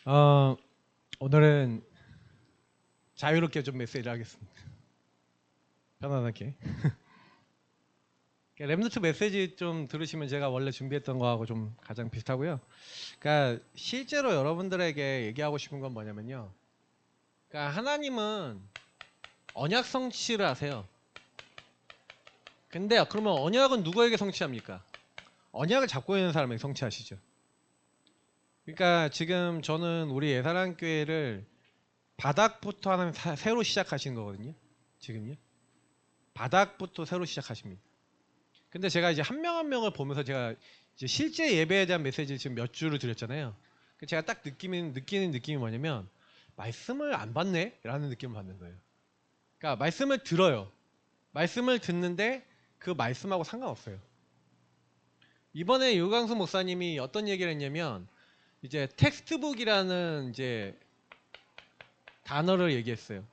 어, 오늘은 자유롭게 좀 메시지를 하겠습니다. 편안하게. 랩노트 메시지 좀 들으시면 제가 원래 준비했던 거하고 좀 가장 비슷하고요. 그러니까 실제로 여러분들에게 얘기하고 싶은 건 뭐냐면요. 그러니까 하나님은 언약 성취를 하세요. 근데 그러면 언약은 누구에게 성취합니까? 언약을 잡고 있는 사람에게 성취하시죠. 그러니까 지금 저는 우리 예사랑교회를 바닥부터 하는 새로 시작하신 거거든요. 지금요. 바닥부터 새로 시작하십니다. 근데 제가 이제 한 명 한 명을 보면서 제가 이제 실제 예배에 대한 메시지를 지금 몇 주를 드렸잖아요. 제가 딱 느끼는 느낌이 뭐냐면 말씀을 안 받네? 라는 느낌을 받는 거예요. 그러니까 말씀을 들어요. 말씀을 듣는데 그 말씀하고 상관없어요. 이번에 유광수 목사님이 어떤 얘기를 했냐면 이제 텍스트북이라는 이제 단어를 얘기했어요.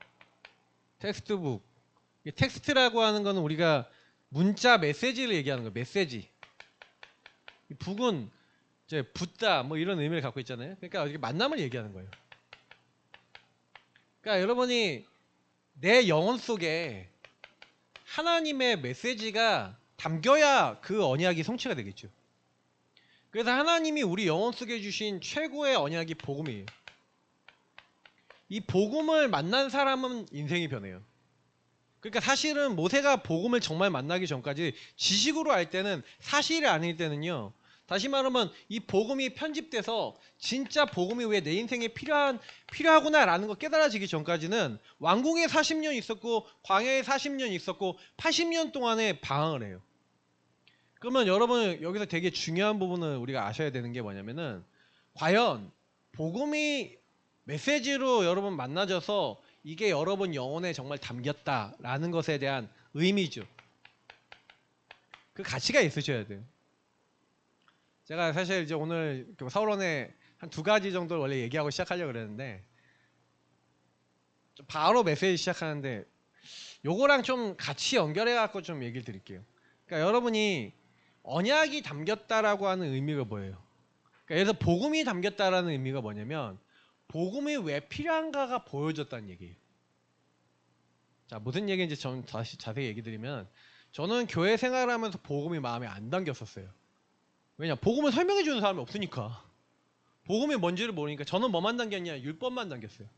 텍스트북. 텍스트라고 하는 거는 우리가 문자 메시지를 얘기하는 거예요. 메시지. 북은 이제 붙다 뭐 이런 의미를 갖고 있잖아요. 그러니까 이게 만남을 얘기하는 거예요. 그러니까 여러분이 내 영혼 속에 하나님의 메시지가 담겨야 그 언약이 성취가 되겠죠. 그래서 하나님이 우리 영혼 속에 주신 최고의 언약이 복음이에요. 이 복음을 만난 사람은 인생이 변해요. 그러니까 사실은 모세가 복음을 정말 만나기 전까지 지식으로 알 때는 사실이 아닐 때는요. 다시 말하면 이 복음이 편집돼서 진짜 복음이 왜 내 인생에 필요하구나라는 거 깨달아지기 전까지는 왕궁에 40년 있었고 광야에 40년 있었고 80년 동안에 방황을 해요. 그러면 여러분 여기서 되게 중요한 부분을 우리가 아셔야 되는 게 뭐냐면은 과연 복음이 메시지로 여러분 만나져서 이게 여러분 영혼에 정말 담겼다라는 것에 대한 의미죠. 그 가치가 있으셔야 돼요. 제가 사실 이제 오늘 서론에 한 두 가지 정도 원래 얘기하고 시작하려고 그랬는데 바로 메시지 시작하는데 요거랑 좀 같이 연결해 갖고 좀 얘기를 드릴게요. 그러니까 여러분이 언약이 담겼다라고 하는 의미가 뭐예요? 그러니까 예를 들어 복음이 담겼다라는 의미가 뭐냐면 복음이 왜 필요한가가 보여졌다는 얘기예요. 자, 무슨 얘기인지 좀 다시 자세히 얘기 드리면 저는 교회 생활하면서 복음이 마음에 안 담겼었어요. 왜냐? 복음을 설명해 주는 사람이 없으니까. 복음이 뭔지를 모르니까 저는 뭐만 담겼냐? 율법만 담겼어요.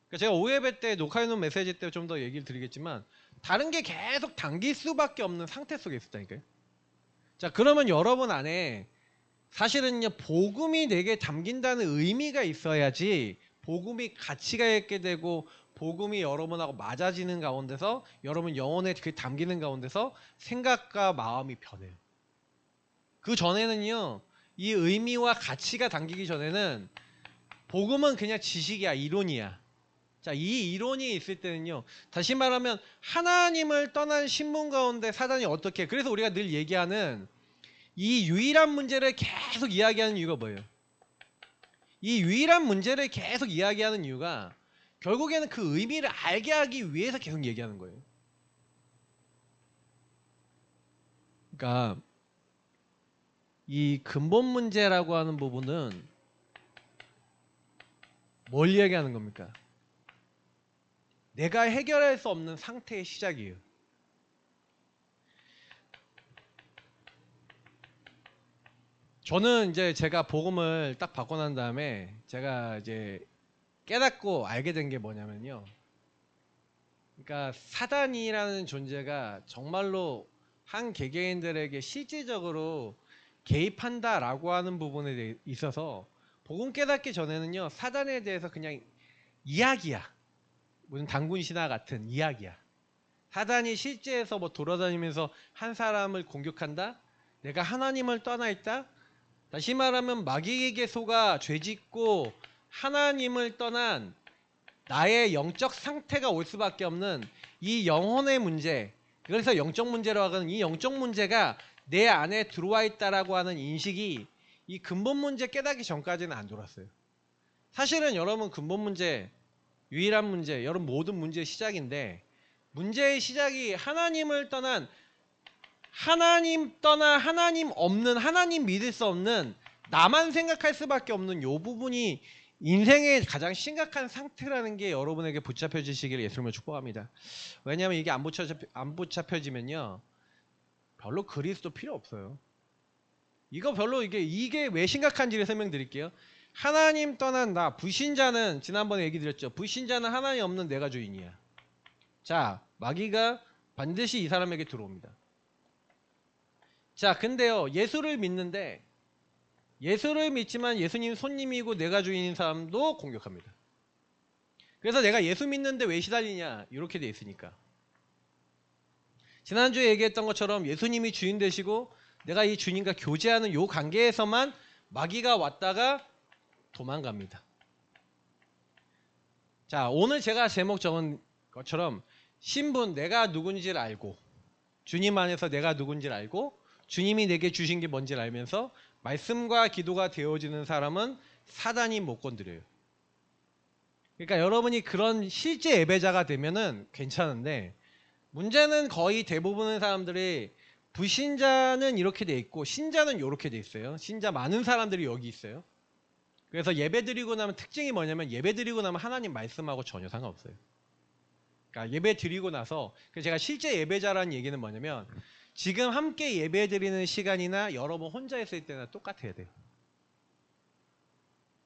그러니까 제가 5예배 때 녹화해놓은 메시지 때 좀 더 얘기를 드리겠지만 다른 게 계속 담길 수밖에 없는 상태 속에 있었다니까요. 자, 그러면 여러분 안에 사실은요 복음이 내게 담긴다는 의미가 있어야지 복음이 가치가 있게 되고 복음이 여러분하고 맞아지는 가운데서 여러분 영혼에 그 담기는 가운데서 생각과 마음이 변해요. 그 전에는요 이 의미와 가치가 담기기 전에는 복음은 그냥 지식이야, 이론이야. 자, 이 이론이 있을 때는요 다시 말하면 하나님을 떠난 신분 가운데 사단이 어떻게, 그래서 우리가 늘 얘기하는 이 유일한 문제를 계속 이야기하는 이유가 뭐예요? 이 유일한 문제를 계속 이야기하는 이유가 결국에는 그 의미를 알게 하기 위해서 계속 얘기하는 거예요. 그러니까 이 근본 문제라고 하는 부분은 뭘 이야기하는 겁니까? 내가 해결할 수 없는 상태의 시작이에요. 저는 이제 제가 복음을 딱 받고 난 다음에 제가 이제 깨닫고 알게 된 게 뭐냐면요. 그러니까 사단이라는 존재가 정말로 한 개개인들에게 실질적으로 개입한다라고 하는 부분에 있어서 복음 깨닫기 전에는요 사단에 대해서 그냥 이야기야. 무슨 당군 신화 같은 이야기야. 사단이 실제에서 뭐 돌아다니면서 한 사람을 공격한다? 내가 하나님을 떠나 있다? 다시 말하면 마귀에게 속아 죄짓고 하나님을 떠난 나의 영적 상태가 올 수밖에 없는 이 영혼의 문제, 그래서 영적 문제라고 하는 이 영적 문제가 내 안에 들어와 있다라고 하는 인식이 이 근본 문제 깨닫기 전까지는 안 돌았어요. 사실은 여러분 근본 문제, 유일한 문제, 여러분 모든 문제의 시작인데 문제의 시작이 하나님을 떠난, 하나님 없는, 하나님 믿을 수 없는 나만 생각할 수밖에 없는 요 부분이 인생의 가장 심각한 상태라는 게 여러분에게 붙잡혀지시기를 예수님을 축복합니다. 왜냐하면 이게 안 붙잡혀지면요 별로 그리스도 필요 없어요. 이거 별로 이게 왜 심각한지를 설명드릴게요. 하나님 떠난 나 불신자는 지난번에 얘기 드렸죠. 불신자는 하나님 없는 내가 주인이야. 자, 마귀가 반드시 이 사람에게 들어옵니다. 자, 근데요 예수를 믿는데 예수를 믿지만 예수님 손님이고 내가 주인인 사람도 공격합니다. 그래서 내가 예수 믿는데 왜 시달리냐 이렇게 돼 있으니까. 지난주에 얘기했던 것처럼 예수님이 주인 되시고 내가 이 주님과 교제하는 요 관계에서만 마귀가 왔다가 도망갑니다. 자, 오늘 제가 제목 적은 것처럼 신분, 내가 누군지를 알고 주님 안에서 내가 누군지를 알고 주님이 내게 주신 게 뭔지를 알면서 말씀과 기도가 되어지는 사람은 사단이 못 건드려요. 그러니까 여러분이 그런 실제 예배자가 되면은 괜찮은데 문제는 거의 대부분의 사람들이 불신자는 이렇게 돼 있고 신자는 이렇게 돼 있어요. 신자 많은 사람들이 여기 있어요. 그래서 예배 드리고 나면 특징이 뭐냐면 예배 드리고 나면 하나님 말씀하고 전혀 상관없어요. 그러니까 예배 드리고 나서 제가 실제 예배자라는 얘기는 뭐냐면 지금 함께 예배 드리는 시간이나 여러분 혼자 있을 때나 똑같아야 돼요.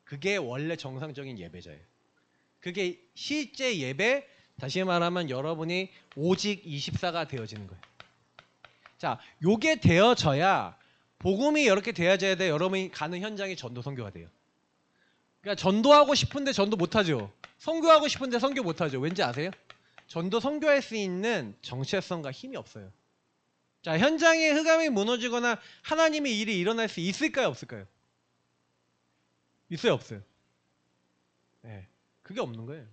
그게 원래 정상적인 예배자예요. 그게 실제 예배, 다시 말하면 여러분이 오직 24가 되어지는 거예요. 자, 요게 되어져야 복음이 이렇게 되어져야 돼. 여러분이 가는 현장이 전도 선교가 돼요. 그러니까 전도하고 싶은데 전도 못하죠. 선교하고 싶은데 선교 못하죠. 왠지 아세요? 전도 선교할 수 있는 정체성과 힘이 없어요. 자, 현장에 흑암이 무너지거나 하나님의 일이 일어날 수 있을까요? 없을까요? 있어요? 없어요? 네, 그게 없는 거예요.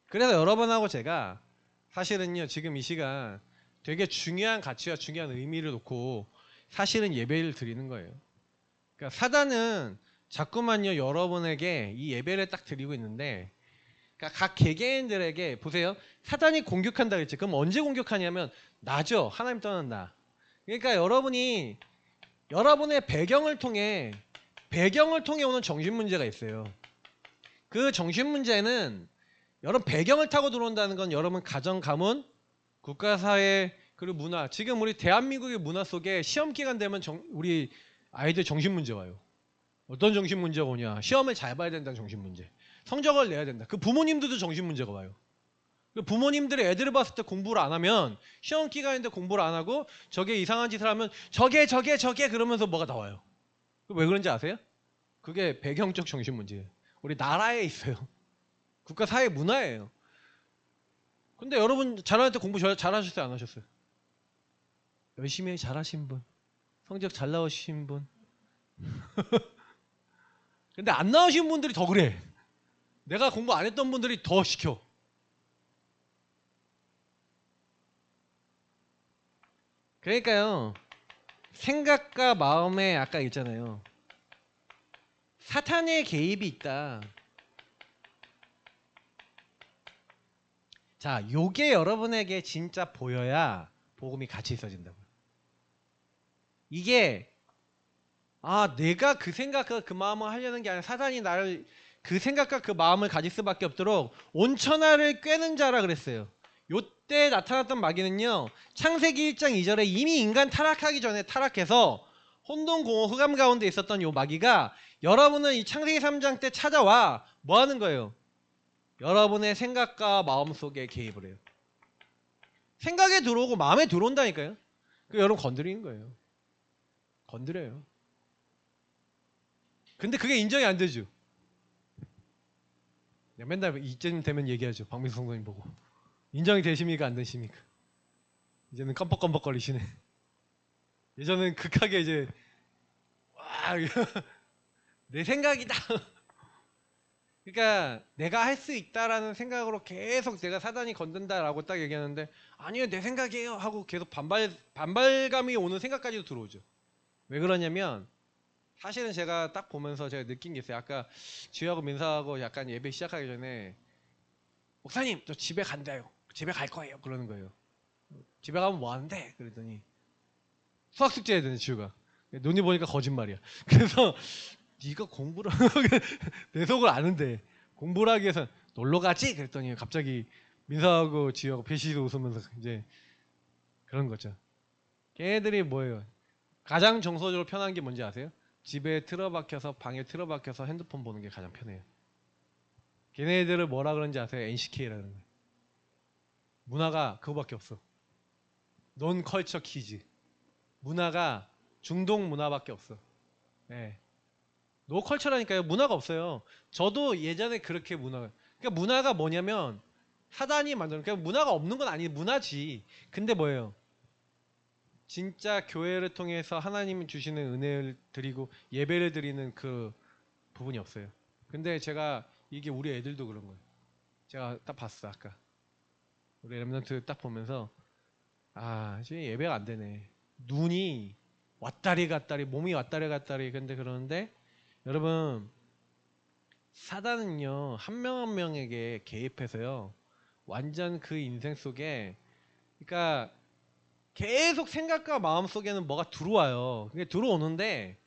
그래서 여러분하고 제가 사실은요 지금 이 시간 되게 중요한 가치와 중요한 의미를 놓고 사실은 예배를 드리는 거예요. 그러니까 사단은 자꾸만요 여러분에게 이 예배를 딱 드리고 있는데 그러니까 각 개개인들에게 보세요. 사단이 공격한다 그랬지. 그럼 언제 공격하냐면 나죠. 하나님 떠난 나. 그러니까 여러분이 여러분의 배경을 통해 오는 정신 문제가 있어요. 그 정신 문제는 여러분 배경을 타고 들어온다는 건 여러분 가정, 가문, 국가, 사회 그리고 문화. 지금 우리 대한민국의 문화 속에 시험 기간 되면 우리 아이들 정신 문제 와요. 어떤 정신 문제가 오냐? 시험을 잘 봐야 된다는 정신 문제. 성적을 내야 된다. 그 부모님들도 정신 문제가 와요. 그 부모님들이 애들을 봤을 때 공부를 안 하면 시험 기간인데 공부를 안 하고 저게 이상한 짓을 하면 저게 그러면서 뭐가 나와요. 왜 그런지 아세요? 그게 배경적 정신 문제예요. 우리 나라에 있어요. 국가 사회 문화예요. 근데 여러분 잘할 때 공부 잘하셨어요? 안 하셨어요? 열심히 잘하신 분, 성적 잘 나오신 분. 근데 안 나오신 분들이 더 그래. 내가 공부 안 했던 분들이 더 시켜. 그러니까요. 생각과 마음에 아까 있잖아요. 사탄의 개입이 있다. 자, 요게 여러분에게 진짜 보여야 복음이 같이 있어진다고요. 이게 내가 그 생각과 그 마음을 하려는 게 아니라 사단이 나를 그 생각과 그 마음을 가질 수밖에 없도록 온천하를 꿰는 자라 그랬어요. 요때 나타났던 마귀는요. 창세기 1장 2절에 이미 인간 타락하기 전에 타락해서 혼돈공허 흑암 가운데 있었던 요 마귀가 여러분은 이 창세기 3장 때 찾아와 뭐 하는 거예요? 여러분의 생각과 마음 속에 개입을 해요. 생각에 들어오고 마음에 들어온다니까요. 그 여러분 건드리는 거예요. 건드려요. 근데 그게 인정이 안 되죠. 맨날 이쯤 되면 얘기하죠. 박민수 성도님 보고. 인정이 되십니까? 안 되십니까? 이제는 껌뻑껌뻑거리시네. 예전엔 극하게 이제 와, 내 생각이다. 그러니까 내가 할 수 있다라는 생각으로 계속 내가 사단이 건든다라고 딱 얘기하는데 아니요 내 생각이에요 하고 계속 반발감이 오는 생각까지도 들어오죠. 왜 그러냐면 사실은 제가 딱 보면서 제가 느낀 게 있어요. 아까 지우하고 민사하고 약간 예배 시작하기 전에 목사님 저 집에 간대요. 집에 갈 거예요. 그러는 거예요. 집에 가면 뭐 하는데? 그랬더니 수학 숙제 해야 되네 지우가. 눈이 보니까 거짓말이야. 그래서 네가 공부를 내 속을 아는데 공부를 하기 위해서 놀러 가지 그랬더니 갑자기 민서하고 지효하고 배시도 웃으면서 이제 그런 거죠. 걔네들이 뭐예요? 가장 정서적으로 편한 게 뭔지 아세요? 집에 틀어박혀서 방에 틀어박혀서 핸드폰 보는 게 가장 편해요. 걔네들을 뭐라 그런지 아세요? NCK라는 거예요. 문화가 그거밖에 없어. 논 컬처 키즈. 문화가 중동 문화밖에 없어. 네. 노 컬처라니까요. 문화가 없어요. 저도 예전에 그렇게 그러니까 문화가 뭐냐면 사단이 만드는 그러니까 문화가 없는 건 아니 문화지. 근데 뭐예요? 진짜 교회를 통해서 하나님이 주시는 은혜를 드리고 예배를 드리는 그 부분이 없어요. 근데 제가 이게 우리 애들도 그런 거예요. 제가 딱 봤어 아까 우리 랩런트 딱 보면서 아 지금 예배가 안 되네. 눈이 왔다리 갔다리 몸이 왔다리 갔다리 근데 그러는데 여러분 사단은요 한 명 한 명에게 개입해서요 완전 그 인생 속에 그러니까 계속 생각과 마음 속에는 뭐가 들어와요. 그게 들어오는데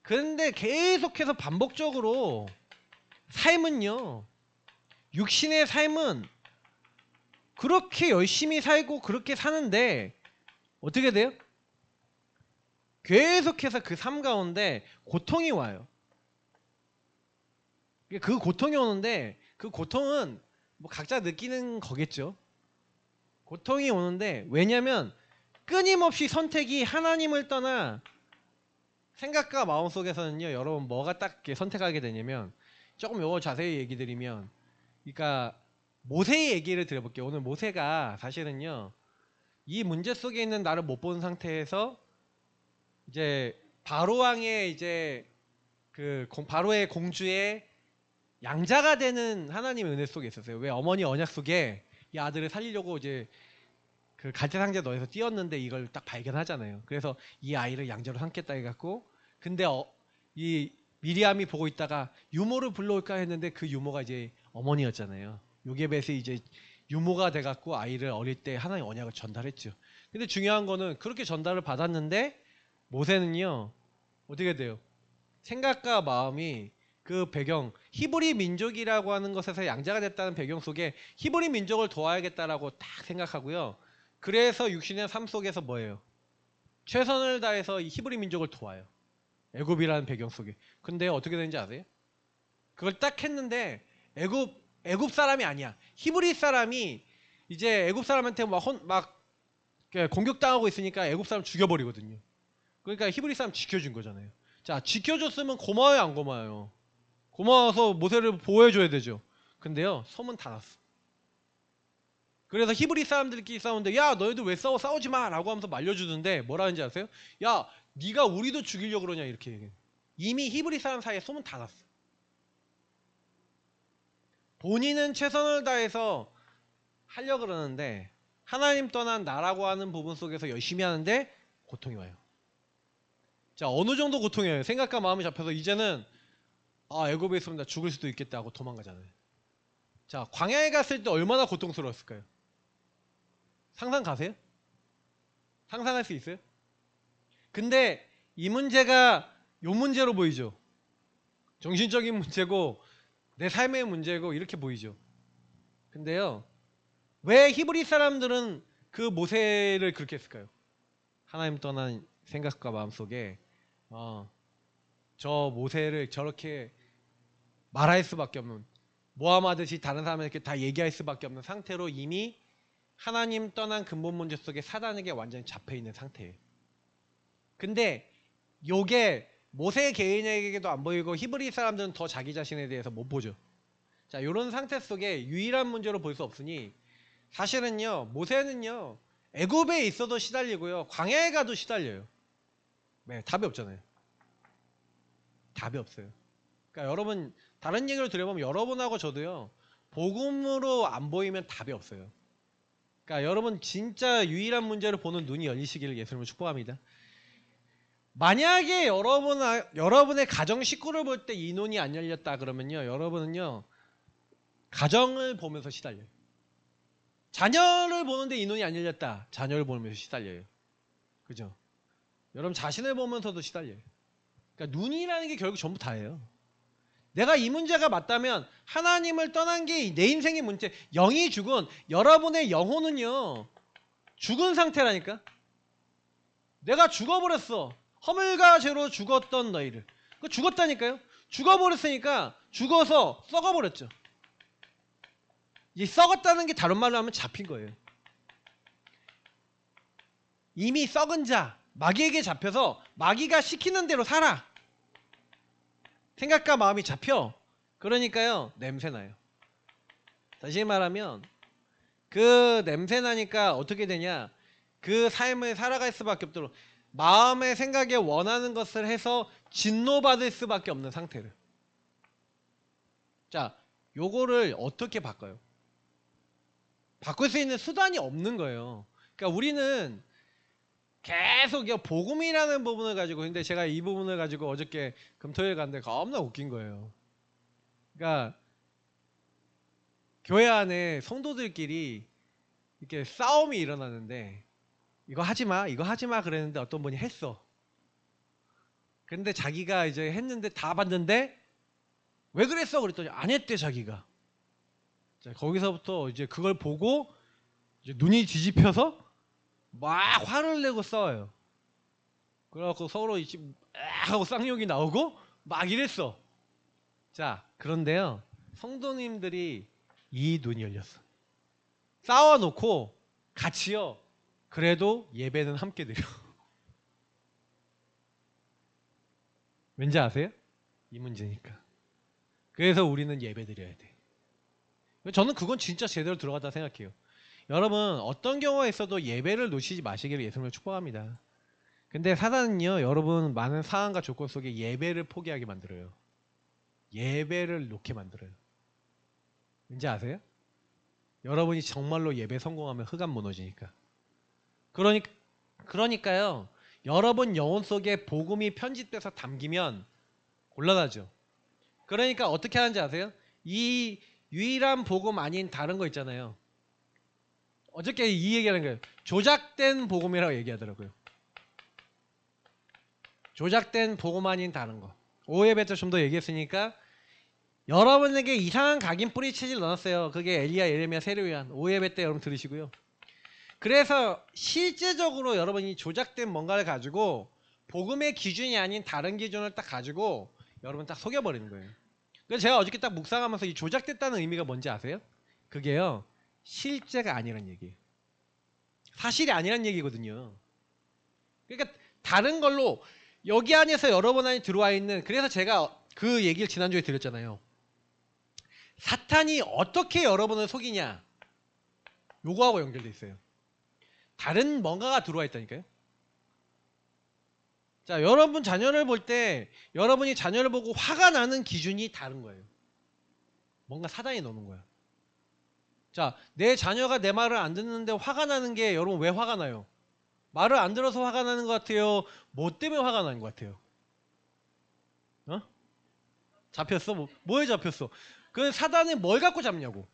그런데 계속해서 반복적으로 삶은요 육신의 삶은 그렇게 열심히 살고 그렇게 사는데 어떻게 돼요? 계속해서 그 삶 가운데 고통이 와요. 그 고통이 오는데 그 고통은 뭐 각자 느끼는 거겠죠. 고통이 오는데 왜냐면 끊임없이 선택이 하나님을 떠나 생각과 마음 속에서는요 여러분 뭐가 딱 이렇게 선택하게 되냐면 조금 요거 자세히 얘기 드리면 그러니까 모세의 얘기를 드려볼게요. 오늘 모세가 사실은요 이 문제 속에 있는 나를 못 본 상태에서 이제 바로 왕의 이제 바로의 공주의 양자가 되는 하나님의 은혜 속에 있었어요. 왜 어머니 언약 속에 이 아들을 살리려고 이제 그 갈대 상자 넣어서 띄었는데 이걸 딱 발견하잖아요. 그래서 이 아이를 양자로 삼겠다 해갖고 근데 이 미리암이 보고 있다가 유모를 불러올까 했는데 그 유모가 이제 어머니였잖아요. 요게벳이 이제 유모가 돼갖고 아이를 어릴 때 하나님 언약을 전달했죠. 근데 중요한 거는 그렇게 전달을 받았는데 모세는요 어떻게 돼요? 생각과 마음이 그 배경 히브리 민족이라고 하는 것에서 양자가 됐다는 배경 속에 히브리 민족을 도와야겠다라고 딱 생각하고요. 그래서 육신의 삶 속에서 뭐예요? 최선을 다해서 이 히브리 민족을 도와요. 애굽이라는 배경 속에. 근데 어떻게 되는지 아세요? 그걸 딱 했는데 애굽 사람이 아니야. 히브리 사람이 이제 애굽 사람한테 막 공격당하고 있으니까 애굽 사람 죽여버리거든요. 그러니까 히브리 사람 지켜준 거잖아요. 자, 지켜줬으면 고마워요, 안 고마워요? 고마워서 모세를 보호해줘야 되죠. 근데요, 소문 다 났어. 그래서 히브리 사람들끼리 싸우는데 야 너희들 왜 싸워 싸우지 마 라고 하면서 말려주는데 뭐라 하는지 아세요? 야 네가 우리도 죽이려고 그러냐 이렇게 얘기해. 이미 히브리 사람 사이에 소문 다 났어. 본인은 최선을 다해서 하려고 그러는데 하나님 떠난 나라고 하는 부분 속에서 열심히 하는데 고통이 와요. 자 어느 정도 고통이 와요. 생각과 마음이 잡혀서 이제는 아 애굽에 있으면 나 죽을 수도 있겠다 하고 도망가잖아요. 자 광야에 갔을 때 얼마나 고통스러웠을까요? 상상 가세요? 상상할 수 있어요? 근데 이 문제가 요 문제로 보이죠. 정신적인 문제고 내 삶의 문제고 이렇게 보이죠. 근데요. 왜 히브리 사람들은 그 모세를 그렇게 했을까요? 하나님 떠난 생각과 마음속에 저 모세를 저렇게 말할 수밖에 없는 모함하듯이 다른 사람에게 다 얘기할 수밖에 없는 상태로 이미 하나님 떠난 근본 문제 속에 사단에게 완전히 잡혀있는 상태예요. 근데 요게 모세 개인에게도 안 보이고 히브리 사람들은 더 자기 자신에 대해서 못 보죠. 자, 이런 상태 속에 유일한 문제로 볼 수 없으니 사실은요 모세는요 애굽에 있어도 시달리고요 광야에 가도 시달려요. 네, 답이 없잖아요. 답이 없어요. 그러니까 여러분 다른 얘기를 드려보면 여러분하고 저도요 복음으로 안 보이면 답이 없어요. 그러니까 여러분 진짜 유일한 문제를 보는 눈이 열리시기를 예수님을 축복합니다. 만약에 여러분의 가정 식구를 볼 때 이 눈이 안 열렸다 그러면요 여러분은요 가정을 보면서 시달려요. 자녀를 보는데 이 눈이 안 열렸다. 자녀를 보면서 시달려요. 그죠? 여러분 자신을 보면서도 시달려요. 그러니까 눈이라는 게 결국 전부 다예요. 내가 이 문제가 맞다면 하나님을 떠난 게 내 인생의 문제. 영이 죽은 여러분의 영혼은요 죽은 상태라니까. 내가 죽어버렸어. 허물과 죄로 죽었던 너희를. 그 죽었다니까요. 죽어버렸으니까 죽어서 썩어버렸죠. 이 썩었다는 게 다른 말로 하면 잡힌 거예요. 이미 썩은 자, 마귀에게 잡혀서 마귀가 시키는 대로 살아. 생각과 마음이 잡혀. 그러니까요 냄새나요. 다시 말하면 그 냄새나니까 어떻게 되냐, 그 삶을 살아갈 수밖에 없도록 마음의 생각에 원하는 것을 해서 진노받을 수밖에 없는 상태를. 자, 요거를 어떻게 바꿔요? 바꿀 수 있는 수단이 없는 거예요. 그러니까 우리는 계속 복음이라는 부분을 가지고, 근데 제가 이 부분을 가지고 어저께 금토일 갔는데 겁나 웃긴 거예요. 그러니까 교회 안에 성도들끼리 이렇게 싸움이 일어나는데 이거 하지마 이거 하지마 그랬는데 어떤 분이 했어. 근데 자기가 이제 했는데 다 봤는데 왜 그랬어 그랬더니 안 했대 자기가. 자, 거기서부터 이제 그걸 보고 이제 눈이 뒤집혀서 막 화를 내고 싸워요. 그래갖고 서로 이제 하고 쌍욕이 나오고 막 이랬어. 자, 그런데요 성도님들이 이 눈이 열렸어. 싸워놓고 같이요 그래도 예배는 함께 드려. 왠지 아세요? 이 문제니까. 그래서 우리는 예배 드려야 돼. 저는 그건 진짜 제대로 들어갔다 생각해요. 여러분 어떤 경우가 있어도 예배를 놓치지 마시기를 예수님을 축복합니다. 근데 사단은요 여러분 많은 상황과 조건 속에 예배를 포기하게 만들어요. 예배를 놓게 만들어요. 왠지 아세요? 여러분이 정말로 예배 성공하면 흑암 무너지니까. 그러니까요 여러분 영혼 속에 복음이 편집돼서 담기면 곤란하죠. 그러니까 어떻게 하는지 아세요? 이 유일한 복음 아닌 다른 거 있잖아요. 어저께 이 얘기하는 거예요. 조작된 복음이라고 얘기하더라고요. 조작된 복음 아닌 다른 거. 오예배 때 좀 더 얘기했으니까 여러분에게 이상한 각인 뿌리 체질 넣었어요. 그게 엘리야, 예레미야, 세례요한. 오예배 때 여러분 들으시고요. 그래서 실제적으로 여러분이 조작된 뭔가를 가지고 복음의 기준이 아닌 다른 기준을 딱 가지고 여러분 딱 속여버리는 거예요. 그래서 제가 어저께 딱 묵상하면서 이 조작됐다는 의미가 뭔지 아세요? 그게요 실제가 아니란 얘기예요. 사실이 아니란 얘기거든요. 그러니까 다른 걸로 여기 안에서 여러분 안에 들어와 있는, 그래서 제가 그 얘기를 지난주에 드렸잖아요. 사탄이 어떻게 여러분을 속이냐, 요거하고 연결돼 있어요. 다른 뭔가가 들어와 있다니까요. 자, 여러분 자녀를 볼 때 여러분이 자녀를 보고 화가 나는 기준이 다른 거예요. 뭔가 사단이 넣는 거야. 자, 내 자녀가 내 말을 안 듣는데 화가 나는 게, 여러분 왜 화가 나요? 말을 안 들어서 화가 나는 것 같아요? 뭐 때문에 화가 나는 것 같아요? 어? 잡혔어? 뭐에 잡혔어? 그 사단이 뭘 갖고 잡냐고.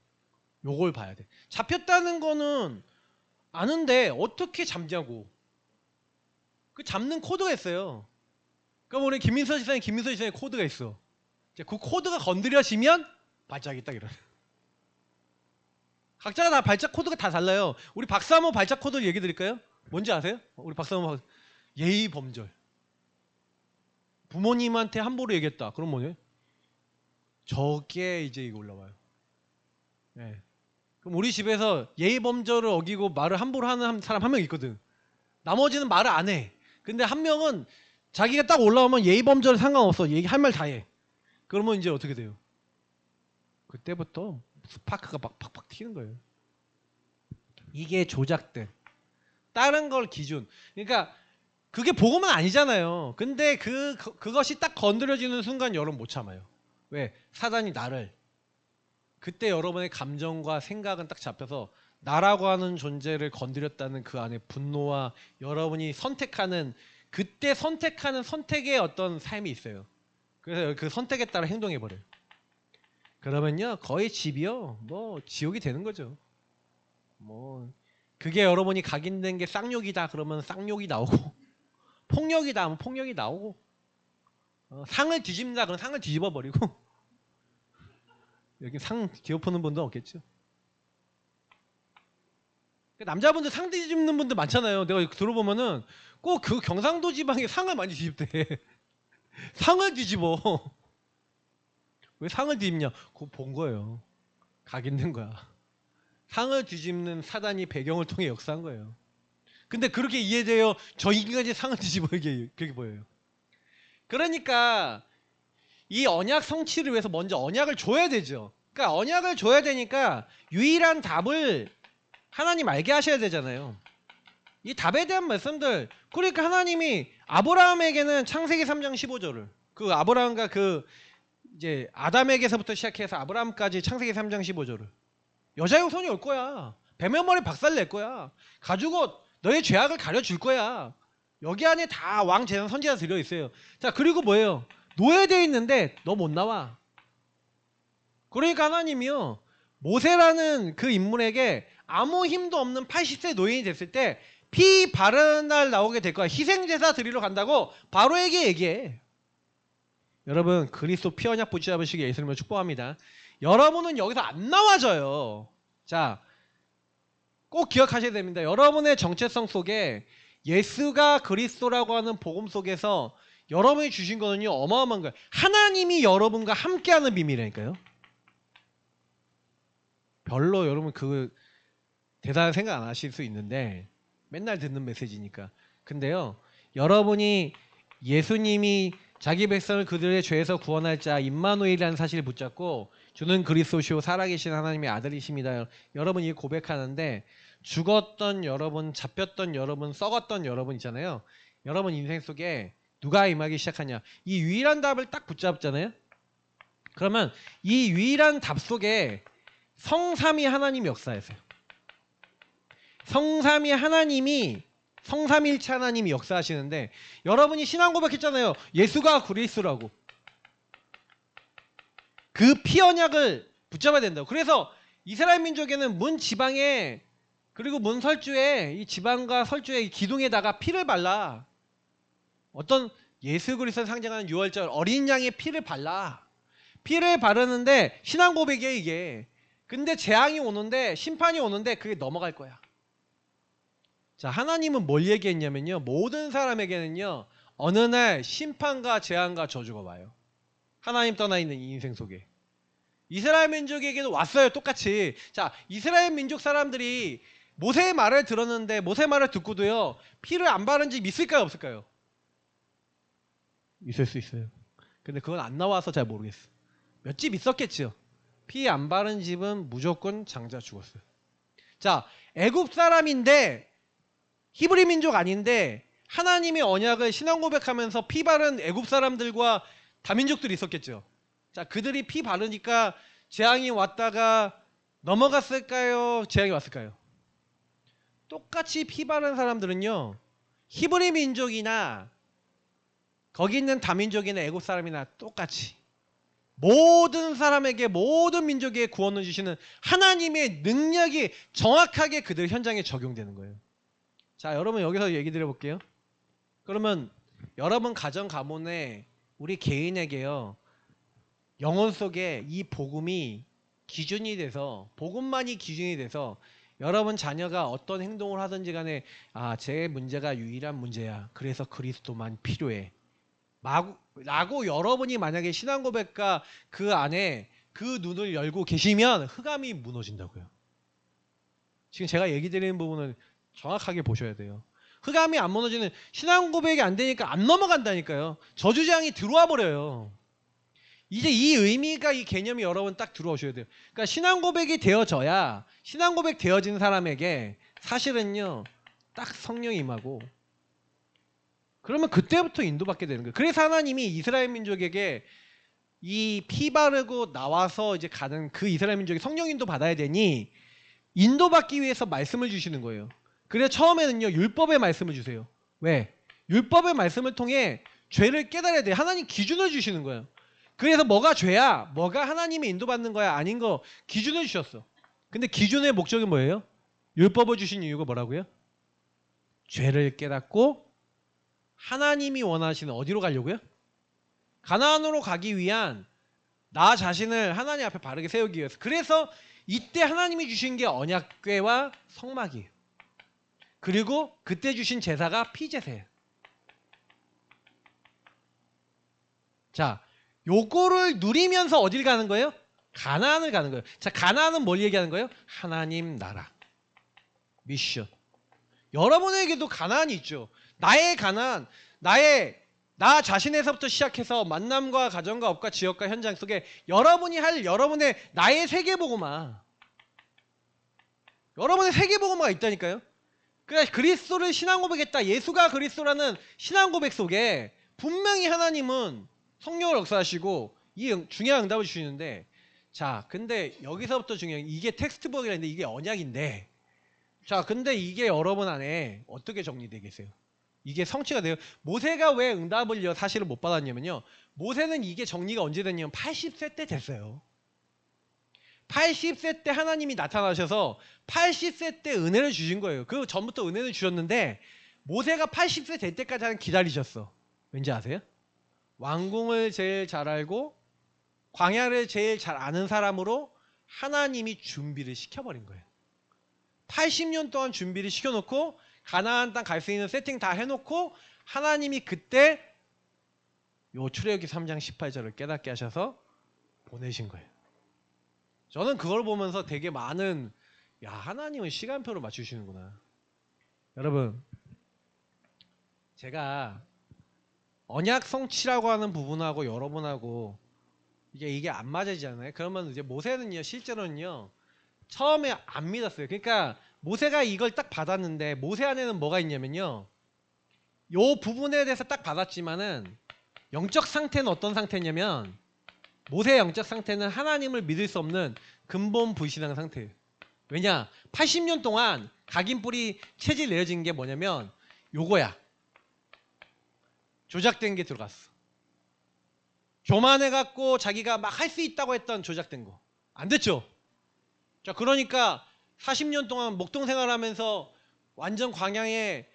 요걸 봐야 돼. 잡혔다는 거는 아는데 어떻게 잡냐고. 그 잡는 코드가 있어요. 그럼 우리 김민서 지사의 코드가 있어. 그 코드가 건드려지면 발작이 딱 일어나. 각자가 다 발작 코드가 다 달라요. 우리 박사모 발작 코드 얘기 드릴까요? 뭔지 아세요? 우리 박사모 예의 범절. 부모님한테 함부로 얘기했다. 그럼 뭐냐? 저게 이제 이거 올라와요. 네. 그럼 우리 집에서 예의 범절을 어기고 말을 함부로 하는 사람 한 명 있거든. 나머지는 말을 안 해. 근데 한 명은 자기가 딱 올라오면 예의 범절 상관없어. 얘기할 말 다 해. 그러면 이제 어떻게 돼요? 그때부터 스파크가 막 팍팍 튀는 거예요. 이게 조작된 다른 걸 기준. 그러니까 그게 복음은 아니잖아요. 근데 그것이 딱 건드려지는 순간 여러분 못 참아요. 왜? 사단이 나를, 그때 여러분의 감정과 생각은 딱 잡혀서 나라고 하는 존재를 건드렸다는 그 안에 분노와 여러분이 선택하는, 그때 선택하는 선택의 어떤 삶이 있어요. 그래서 그 선택에 따라 행동해버려요. 그러면요 거의 집이요 뭐 지옥이 되는 거죠. 뭐 그게 여러분이 각인된 게 쌍욕이다 그러면 쌍욕이 나오고 폭력이다 하면 폭력이 나오고, 상을 뒤집는다 그러면 상을 뒤집어 버리고. 여기 상 뒤엎는 분도 없겠죠. 남자분들 상 뒤집는 분들 많잖아요. 내가 들어보면은 꼭 그 경상도 지방에 상을 많이 뒤집대. 상을 뒤집어. 왜 상을 뒤집냐? 그거 본 거예요. 각인된 거야. 상을 뒤집는 사단이 배경을 통해 역사한 거예요. 근데 그렇게 이해돼요. 저 인간이 상을 뒤집어 그렇게 보여요. 그러니까 이 언약 성취를 위해서 먼저 언약을 줘야 되죠. 그러니까 언약을 줘야 되니까 유일한 답을 하나님 알게 하셔야 되잖아요. 이 답에 대한 말씀들, 그러니까 하나님이 아브라함에게는 창세기 3장 15절을, 그 아브라함과 그 이제 아담에게서부터 시작해서 아브라함까지 창세기 3장 15절을, 여자의 후손이 올 거야, 뱀의 머리 박살 낼 거야, 가지고 너의 죄악을 가려줄 거야. 여기 안에 다 왕, 제사, 선지자 들어있어요. 자, 그리고 뭐예요? 노예되어 있는데 너 못 나와. 그러니까 하나님이요, 모세라는 그 인물에게 아무 힘도 없는 80세 노인이 됐을 때 피 바른 날 나오게 될 거야. 희생제사 드리러 간다고 바로에게 얘기해. 여러분, 그리스도 피 언약 붙잡으시기 예수님을 축복합니다. 여러분은 여기서 안 나와져요. 자, 꼭 기억하셔야 됩니다. 여러분의 정체성 속에 예수가 그리스도라고 하는 복음 속에서 여러분이 주신 거는요, 어마어마한 거예요. 하나님이 여러분과 함께하는 비밀이라니까요. 별로 여러분 그 대단한 생각 안 하실 수 있는데 맨날 듣는 메시지니까. 근데요, 여러분이 예수님이 자기 백성을 그들의 죄에서 구원할 자 임마누엘이라는 사실을 붙잡고 주는 그리스도시요 살아계신 하나님의 아들이십니다. 여러분이 고백하는데 죽었던 여러분, 잡혔던 여러분, 썩었던 여러분 있잖아요. 여러분 인생 속에 누가 임하기 시작하냐, 이 유일한 답을 딱 붙잡잖아요. 그러면 이 유일한 답 속에 성삼위 하나님이 역사하세요. 성삼위 하나님이, 성삼일체 하나님이 역사하시는데, 여러분이 신앙 고백했잖아요. 예수가 그리스도라고. 그 피 언약을 붙잡아야 된다고. 그래서 이스라엘 민족에는 문 지방에, 그리고 문 설주에, 이 지방과 설주에 이 기둥에다가 피를 발라. 어떤 예수 그리스도를 상징하는 유월절 어린 양의 피를 발라. 피를 바르는데 신앙 고백이에요, 이게. 근데 재앙이 오는데, 심판이 오는데 그게 넘어갈 거야. 자, 하나님은 뭘 얘기했냐면요, 모든 사람에게는요 어느 날 심판과 재앙과 저주가 와요. 하나님 떠나 있는 이 인생 속에. 이스라엘 민족에게도 왔어요, 똑같이. 자, 이스라엘 민족 사람들이 모세의 말을 들었는데, 모세의 말을 듣고도요 피를 안 바른 집 있을까요, 없을까요? 있을 수 있어요. 근데 그건 안 나와서 잘 모르겠어. 몇 집 있었겠죠. 피 안 바른 집은 무조건 장자 죽었어요. 자, 애굽 사람인데, 히브리 민족 아닌데 하나님의 언약을 신앙 고백하면서 피 바른 애굽 사람들과 다민족들이 있었겠죠. 자, 그들이 피 바르니까 재앙이 왔다가 넘어갔을까요? 재앙이 왔을까요? 똑같이 피 바른 사람들은요, 히브리 민족이나 거기 있는 다민족이나 애굽 사람이나 똑같이 모든 사람에게, 모든 민족에게 구원을 주시는 하나님의 능력이 정확하게 그들 현장에 적용되는 거예요. 자, 여러분 여기서 얘기 드려볼게요. 그러면 여러분 가정 가문에 우리 개인에게요, 영혼 속에 이 복음이 기준이 돼서, 복음만이 기준이 돼서 여러분 자녀가 어떤 행동을 하든지 간에, 아, 제 문제가 유일한 문제야, 그래서 그리스도만 필요해 라고 여러분이 만약에 신앙 고백과 그 안에 그 눈을 열고 계시면 흑암이 무너진다고요. 지금 제가 얘기 드리는 부분을 정확하게 보셔야 돼요. 흑암이 안 무너지는, 신앙 고백이 안 되니까 안 넘어간다니까요. 저주재앙이 들어와 버려요. 이제 이 의미가, 이 개념이 여러분 딱 들어오셔야 돼요. 그러니까 신앙 고백이 되어져야, 신앙 고백 되어진 사람에게 사실은요 딱 성령이 임하고, 그러면 그때부터 인도받게 되는 거예요. 그래서 하나님이 이스라엘 민족에게 이 피 바르고 나와서 이제 가는 그 이스라엘 민족이 성령 인도 받아야 되니 인도받기 위해서 말씀을 주시는 거예요. 그래서 처음에는요 율법의 말씀을 주세요. 왜? 율법의 말씀을 통해 죄를 깨달아야 돼요. 하나님 기준을 주시는 거예요. 그래서 뭐가 죄야, 뭐가 하나님의 인도받는 거야, 아닌 거 기준을 주셨어. 근데 기준의 목적이 뭐예요? 율법을 주신 이유가 뭐라고요? 죄를 깨닫고 하나님이 원하시는 어디로 가려고요? 가나안으로 가기 위한 나 자신을 하나님 앞에 바르게 세우기 위해서. 그래서 이때 하나님이 주신 게 언약궤와 성막이에요. 그리고 그때 주신 제사가 피제사예요. 자, 요거를 누리면서 어딜 가는 거예요? 가나안을 가는 거예요. 자, 가나안은 뭘 얘기하는 거예요? 하나님 나라, 미션. 여러분에게도 가나안이 있죠. 나의 가나안, 나 자신에서부터 시작해서 만남과 가정과 업과 지역과 현장 속에 여러분이 할 여러분의 나의 세계복음화, 여러분의 세계복음화가 있다니까요. 그러니까 그리스도를 신앙 고백했다, 예수가 그리스도라는 신앙 고백 속에 분명히 하나님은 성령을 역사하시고 이 중요한 응답을 주시는데, 자, 근데 여기서부터 중요한 이게 텍스트북이라는데 이게 언약인데, 자, 근데 이게 여러분 안에 어떻게 정리되겠어요? 이게 성취가 돼요. 모세가 왜 응답을 사실을 못 받았냐면요, 모세는 이게 정리가 언제 됐냐면 80세 때 됐어요. 80세 때 하나님이 나타나셔서 80세 때 은혜를 주신 거예요. 그 전부터 은혜를 주셨는데 모세가 80세 될 때까지 기다리셨어. 왠지 아세요? 왕궁을 제일 잘 알고 광야를 제일 잘 아는 사람으로 하나님이 준비를 시켜버린 거예요. 80년 동안 준비를 시켜놓고 가나안 땅 갈 수 있는 세팅 다 해놓고 하나님이 그때 요 출애굽기 3장 18절을 깨닫게 하셔서 보내신 거예요. 저는 그걸 보면서 되게 많은, 야, 하나님은 시간표를 맞추시는구나. 여러분, 제가 언약 성취라고 하는 부분하고 여러분하고 이게 안 맞아지잖아요. 그러면 이제 모세는요, 실제로는요, 처음에 안 믿었어요. 그러니까 모세가 이걸 딱 받았는데 모세 안에는 뭐가 있냐면요, 요 부분에 대해서 딱 받았지만은 영적 상태는 어떤 상태냐면, 모세의 영적 상태는 하나님을 믿을 수 없는 근본 불신앙 상태예요. 왜냐? 80년 동안 각인뿌리 체질 내어진 게 뭐냐면 요거야. 조작된 게 들어갔어. 교만해갖고 자기가 막 할 수 있다고 했던 조작된 거. 안 됐죠? 자, 그러니까 40년 동안 목동 생활하면서 완전 광야에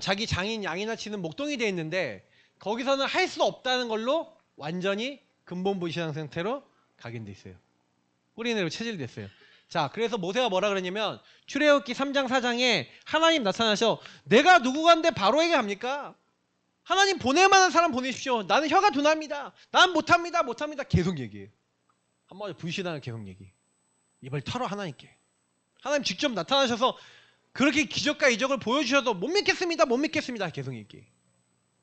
자기 장인 양이나 치는 목동이 돼 있는데 거기서는 할 수 없다는 걸로 완전히 근본 불신앙 상태로 각인돼 있어요. 뿌리내로 체질됐어요. 자, 그래서 모세가 뭐라 그랬냐면 출애굽기 3장 4장에 하나님 나타나셔, 내가 누구간데 바로에게 합니까? 하나님 보낼 만한 사람 보내십시오. 나는 혀가 둔합니다. 난 못합니다. 계속 얘기해요. 한마디로 불신앙을 계속 얘기해. 입을 털어 하나님께. 하나님 직접 나타나셔서 그렇게 기적과 이적을 보여주셔도 못 믿겠습니다. 계속 얘기해.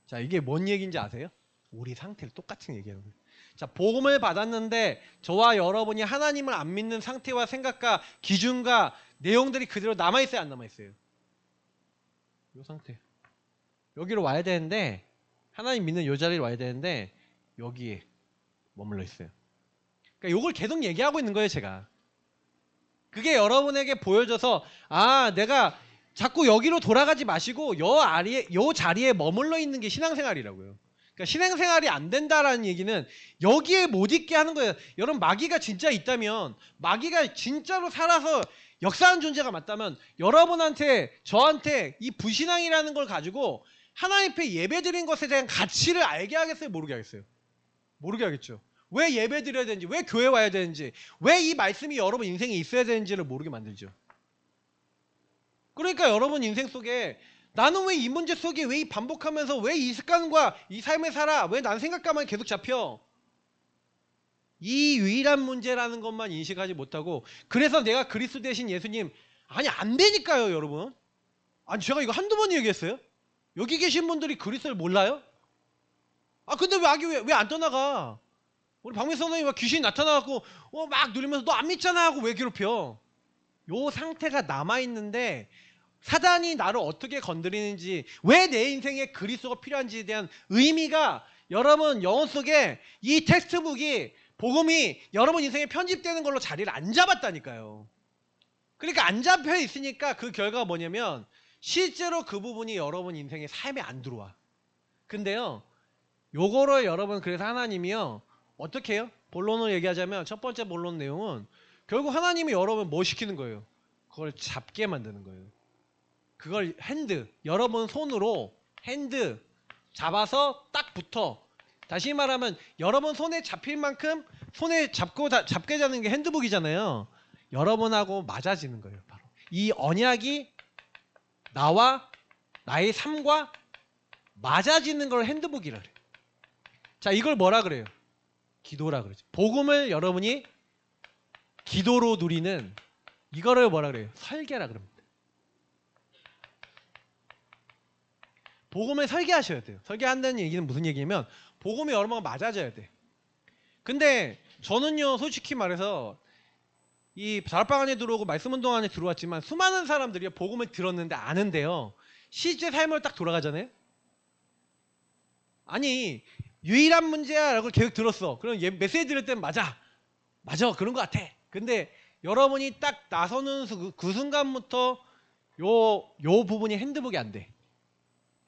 자, 이게 뭔 얘기인지 아세요? 우리 상태를 똑같은 얘기하는 거예요. 자, 복음을 받았는데 저와 여러분이 하나님을 안 믿는 상태와 생각과 기준과 내용들이 그대로 남아있어요, 안 남아있어요? 이 상태. 여기로 와야 되는데, 하나님 믿는 이 자리로 와야 되는데 여기에 머물러 있어요. 그러니까 이걸 계속 얘기하고 있는 거예요, 제가. 그게 여러분에게 보여져서, 아, 내가 자꾸 여기로 돌아가지 마시고 요 자리에 머물러 있는 게 신앙생활이라고요. 그러니까 신앙생활이 안 된다라는 얘기는 여기에 못 있게 하는 거예요. 여러분, 마귀가 진짜 있다면, 마귀가 진짜로 살아서 역사하는 존재가 맞다면 여러분한테, 저한테 이 불신앙이라는 걸 가지고 하나님 앞에 예배드린 것에 대한 가치를 알게 하겠어요? 모르게 하겠어요? 모르게 하겠죠. 왜 예배 드려야 되는지, 왜 교회 와야 되는지, 왜 이 말씀이 여러분 인생에 있어야 되는지를 모르게 만들죠. 그러니까 여러분 인생 속에 나는 왜 이 문제 속에 왜 이 반복하면서 왜 이 습관과 이 삶을 살아? 왜 난 생각과만 계속 잡혀? 이 유일한 문제라는 것만 인식하지 못하고, 그래서 내가 그리스도 대신 예수님, 아니 안 되니까요, 여러분. 아니 제가 이거 한두 번 얘기했어요? 여기 계신 분들이 그리스도를 몰라요? 아, 근데 왜 안 떠나가? 우리 박민수 선생님이 막 귀신이 나타나갖고 막 누리면서 너 안 믿잖아 하고 왜 괴롭혀? 요 상태가 남아있는데 사단이 나를 어떻게 건드리는지, 왜 내 인생에 그리스도가 필요한지에 대한 의미가 여러분 영혼 속에 이 텍스트북이, 복음이 여러분 인생에 편집되는 걸로 자리를 안 잡았다니까요. 그러니까 안 잡혀 있으니까 그 결과가 뭐냐면 실제로 그 부분이 여러분 인생의 삶에 안 들어와. 근데요, 요거를 여러분, 그래서 하나님이요 어떻게 해요? 본론을 얘기하자면 첫 번째 본론 내용은 결국 하나님이 여러분 뭐 시키는 거예요? 그걸 잡게 만드는 거예요. 그걸 여러분 손으로 잡아서 딱 붙어. 다시 말하면 여러분 손에 잡힐 만큼 손에 잡게 잡는 게 핸드북이잖아요. 여러분하고 맞아지는 거예요. 바로 이 언약이 나와 나의 삶과 맞아지는 걸 핸드북이라 그래요. 자, 이걸 뭐라 그래요? 기도라 그러죠. 복음을 여러분이 기도로 누리는 이거를 뭐라 그래요? 설계라 그럽니다. 복음을 설계하셔야 돼요. 설계한다는 얘기는 무슨 얘기냐면 복음이 여러분과 맞아져야 돼. 근데 저는요, 솔직히 말해서 이 다락방 안에 들어오고 말씀 운동 안에 들어왔지만 수많은 사람들이 복음을 들었는데 아는데요, 실제 삶을 딱 돌아가잖아요. 아니, 유일한 문제야 라고 계속 들었어. 그럼 메시지 들을 땐 맞아 그런 것 같아. 근데 여러분이 딱 나서는 그 순간부터 요 부분이 핸드북이 안 돼.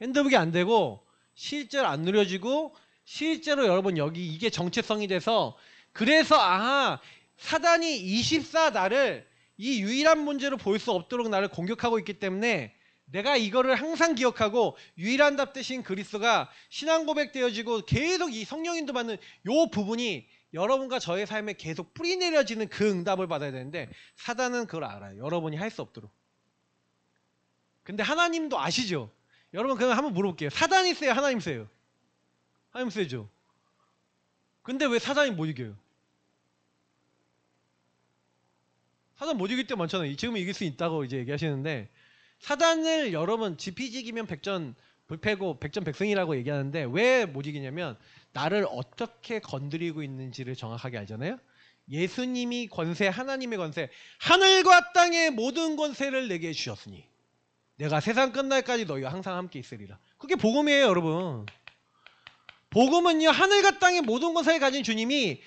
핸드북이 안 되고 실제로 안 누려지고 실제로 여러분 여기 이게 정체성이 돼서, 그래서 아하, 사단이 24 나를 이 유일한 문제로 볼 수 없도록 나를 공격하고 있기 때문에 내가 이거를 항상 기억하고 유일한 답 대신 그리스도가 신앙 고백되어지고 계속 이 성령인도 받는 요 부분이 여러분과 저의 삶에 계속 뿌리내려지는 그 응답을 받아야 되는데, 사단은 그걸 알아요. 여러분이 할 수 없도록. 근데 하나님도 아시죠? 여러분 그냥 한번 물어볼게요. 사단이 세요? 하나님 세요? 하나님 세죠? 근데 왜 사단이 못 이겨요? 사단 못 이길 때 많잖아요. 지금 이길 수 있다고 이제 얘기하시는데, 사단을 여러분 지피지기면 백전 백승이라고 얘기하는데 왜 못 이기냐면 나를 어떻게 건드리고 있는지를 정확하게 알잖아요. 예수님이 권세, 하나님의 권세, 하늘과 땅의 모든 권세를 내게 주셨으니 내가 세상 끝날까지 너희와 항상 함께 있으리라. 그게 복음이에요, 여러분. 복음은요, 하늘과 땅의 모든 권세를 가진 주님이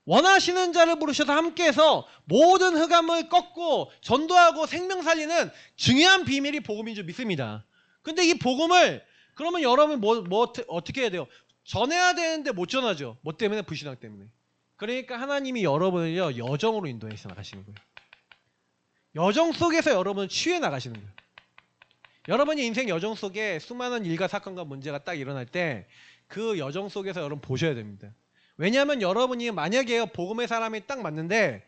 원하시는 자를 부르셔서 함께해서 모든 흑암을 꺾고 전도하고 생명 살리는 중요한 비밀이 복음인 줄 믿습니다. 근데 이 복음을 그러면 여러분 어떻게 해야 돼요? 전해야 되는데 못 전하죠. 뭐 때문에? 불신앙 때문에. 그러니까 하나님이 여러분을요, 여정으로 인도해서 나가시는 거예요. 여정 속에서 여러분은 치유해 나가시는 거예요. 여러분의 인생 여정 속에 수많은 일과 사건과 문제가 딱 일어날 때 그 여정 속에서 여러분 보셔야 됩니다. 왜냐하면 여러분이 만약에 복음의 사람이 딱 맞는데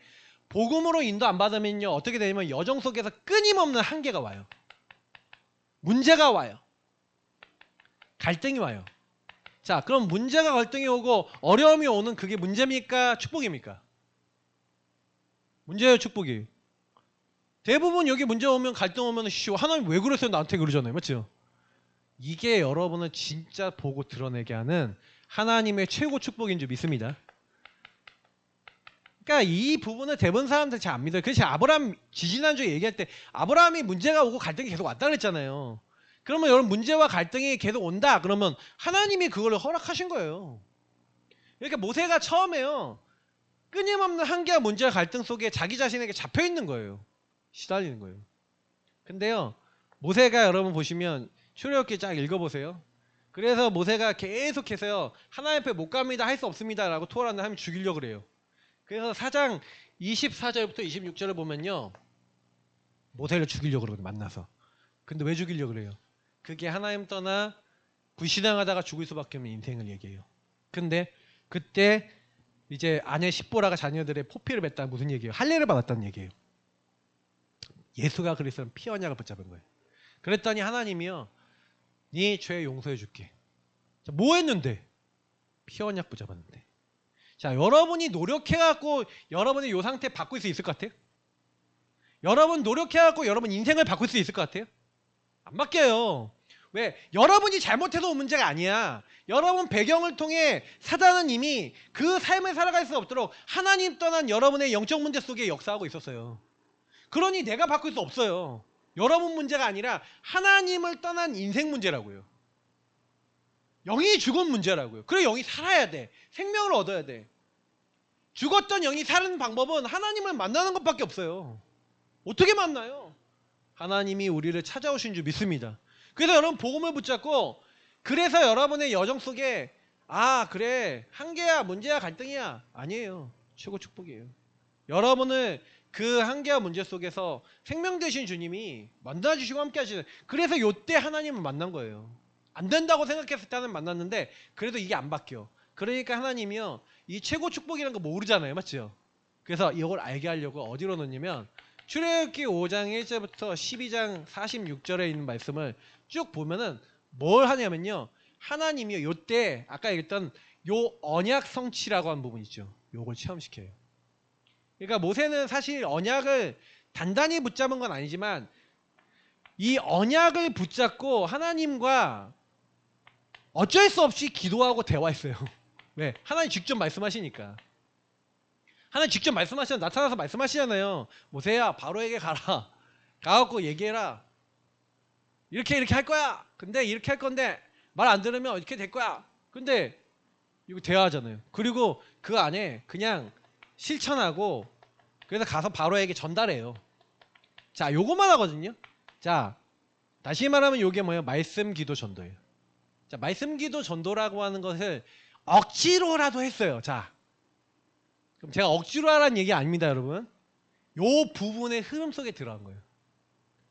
복음으로 인도 안 받으면요, 어떻게 되냐면 여정 속에서 끊임없는 한계가 와요. 문제가 와요. 갈등이 와요. 자, 그럼 문제가 갈등이 오고 어려움이 오는 그게 문제입니까? 축복입니까? 문제예요, 축복이에요. 대부분 여기 문제 오면 갈등 오면 하나님 왜 그러세요? 나한테 그러잖아요. 맞죠? 이게 여러분을 진짜 보고 드러내게 하는 하나님의 최고 축복인 줄 믿습니다. 그러니까 이 부분을 대부분 사람들이 잘 안 믿어요. 그래서 아브라함 지지난주에 얘기할 때 아브라함이 문제가 오고 갈등이 계속 왔다 그랬잖아요. 그러면 여러분 문제와 갈등이 계속 온다 그러면 하나님이 그걸 허락하신 거예요. 그러니까 모세가 처음에요, 끊임없는 한계와 문제와 갈등 속에 자기 자신에게 잡혀있는 거예요. 시달리는 거예요. 근데요, 모세가 여러분 보시면 출애굽기 쫙 읽어보세요. 그래서 모세가 계속해서요, 하나님 앞에 못 갑니다, 할 수 없습니다 라고 토라는 하나님 죽이려고 그래요. 그래서 4장 24절부터 26절을 보면요, 모세를 죽이려고 그러거든요. 만나서. 근데 왜 죽이려고 그래요? 그게 하나님 떠나 불신앙하다가 죽을 수밖에 없는 인생을 얘기해요. 근데 그때 이제 아내 십보라가 자녀들의 포피를 뱉다 무슨 얘기예요? 할례를 받았다는 얘기예요. 예수가 그리스도는 피 언약을 붙잡은 거예요. 그랬더니 하나님이요, 네 죄 용서해 줄게. 자, 뭐 했는데? 피 언약 붙잡았는데. 자, 여러분이 노력해갖고 여러분의 요 상태 바꿀 수 있을 것 같아요? 여러분 노력해갖고 여러분 인생을 바꿀 수 있을 것 같아요? 안 바뀌어요. 왜? 여러분이 잘못해서 온 문제가 아니야. 여러분 배경을 통해 사단은 이미 그 삶을 살아갈 수 없도록 하나님 떠난 여러분의 영적 문제 속에 역사하고 있었어요. 그러니 내가 바꿀 수 없어요. 여러분 문제가 아니라 하나님을 떠난 인생 문제라고요. 영이 죽은 문제라고요. 그래, 영이 살아야 돼. 생명을 얻어야 돼. 죽었던 영이 사는 방법은 하나님을 만나는 것밖에 없어요. 어떻게 만나요? 하나님이 우리를 찾아오신 줄 믿습니다. 그래서 여러분 복음을 붙잡고, 그래서 여러분의 여정 속에 아 그래 한계야 문제야 갈등이야 아니에요. 최고 축복이에요. 여러분을 그 한계와 문제 속에서 생명 되신 주님이 만나주시고 함께 하시는, 그래서 요때 하나님을 만난 거예요. 안 된다고 생각했을 때는 만났는데 그래도 이게 안 바뀌어. 그러니까 하나님이요 이 최고 축복이라는 거 모르잖아요, 맞죠? 그래서 이걸 알게 하려고 어디로 넣냐면 출애굽기 5장 1절부터 12장 46절에 있는 말씀을 쭉 보면은 뭘 하냐면요 하나님이요 요때 아까 얘기했던 요 언약 성취라고 하는 부분 있죠. 요걸 체험시켜요. 그러니까 모세는 사실 언약을 단단히 붙잡은 건 아니지만 이 언약을 붙잡고 하나님과 어쩔 수 없이 기도하고 대화했어요. 왜? 하나님 직접 말씀하시니까. 하나님 직접 말씀하시면 나타나서 말씀하시잖아요. 모세야 바로에게 가라. 가갖고 얘기해라. 이렇게 할 거야. 근데 이렇게 할 건데 말 안 들으면 이렇게 될 거야. 근데 이거 대화하잖아요. 그리고 그 안에 그냥 실천하고 그래서 가서 바로에게 전달해요. 자, 요것만 하거든요. 자, 다시 말하면 요게 뭐예요? 말씀 기도 전도예요. 자, 말씀 기도 전도라고 하는 것을 억지로라도 했어요. 자, 그럼 제가 억지로 하라는 얘기 아닙니다, 여러분. 요 부분의 흐름 속에 들어간 거예요.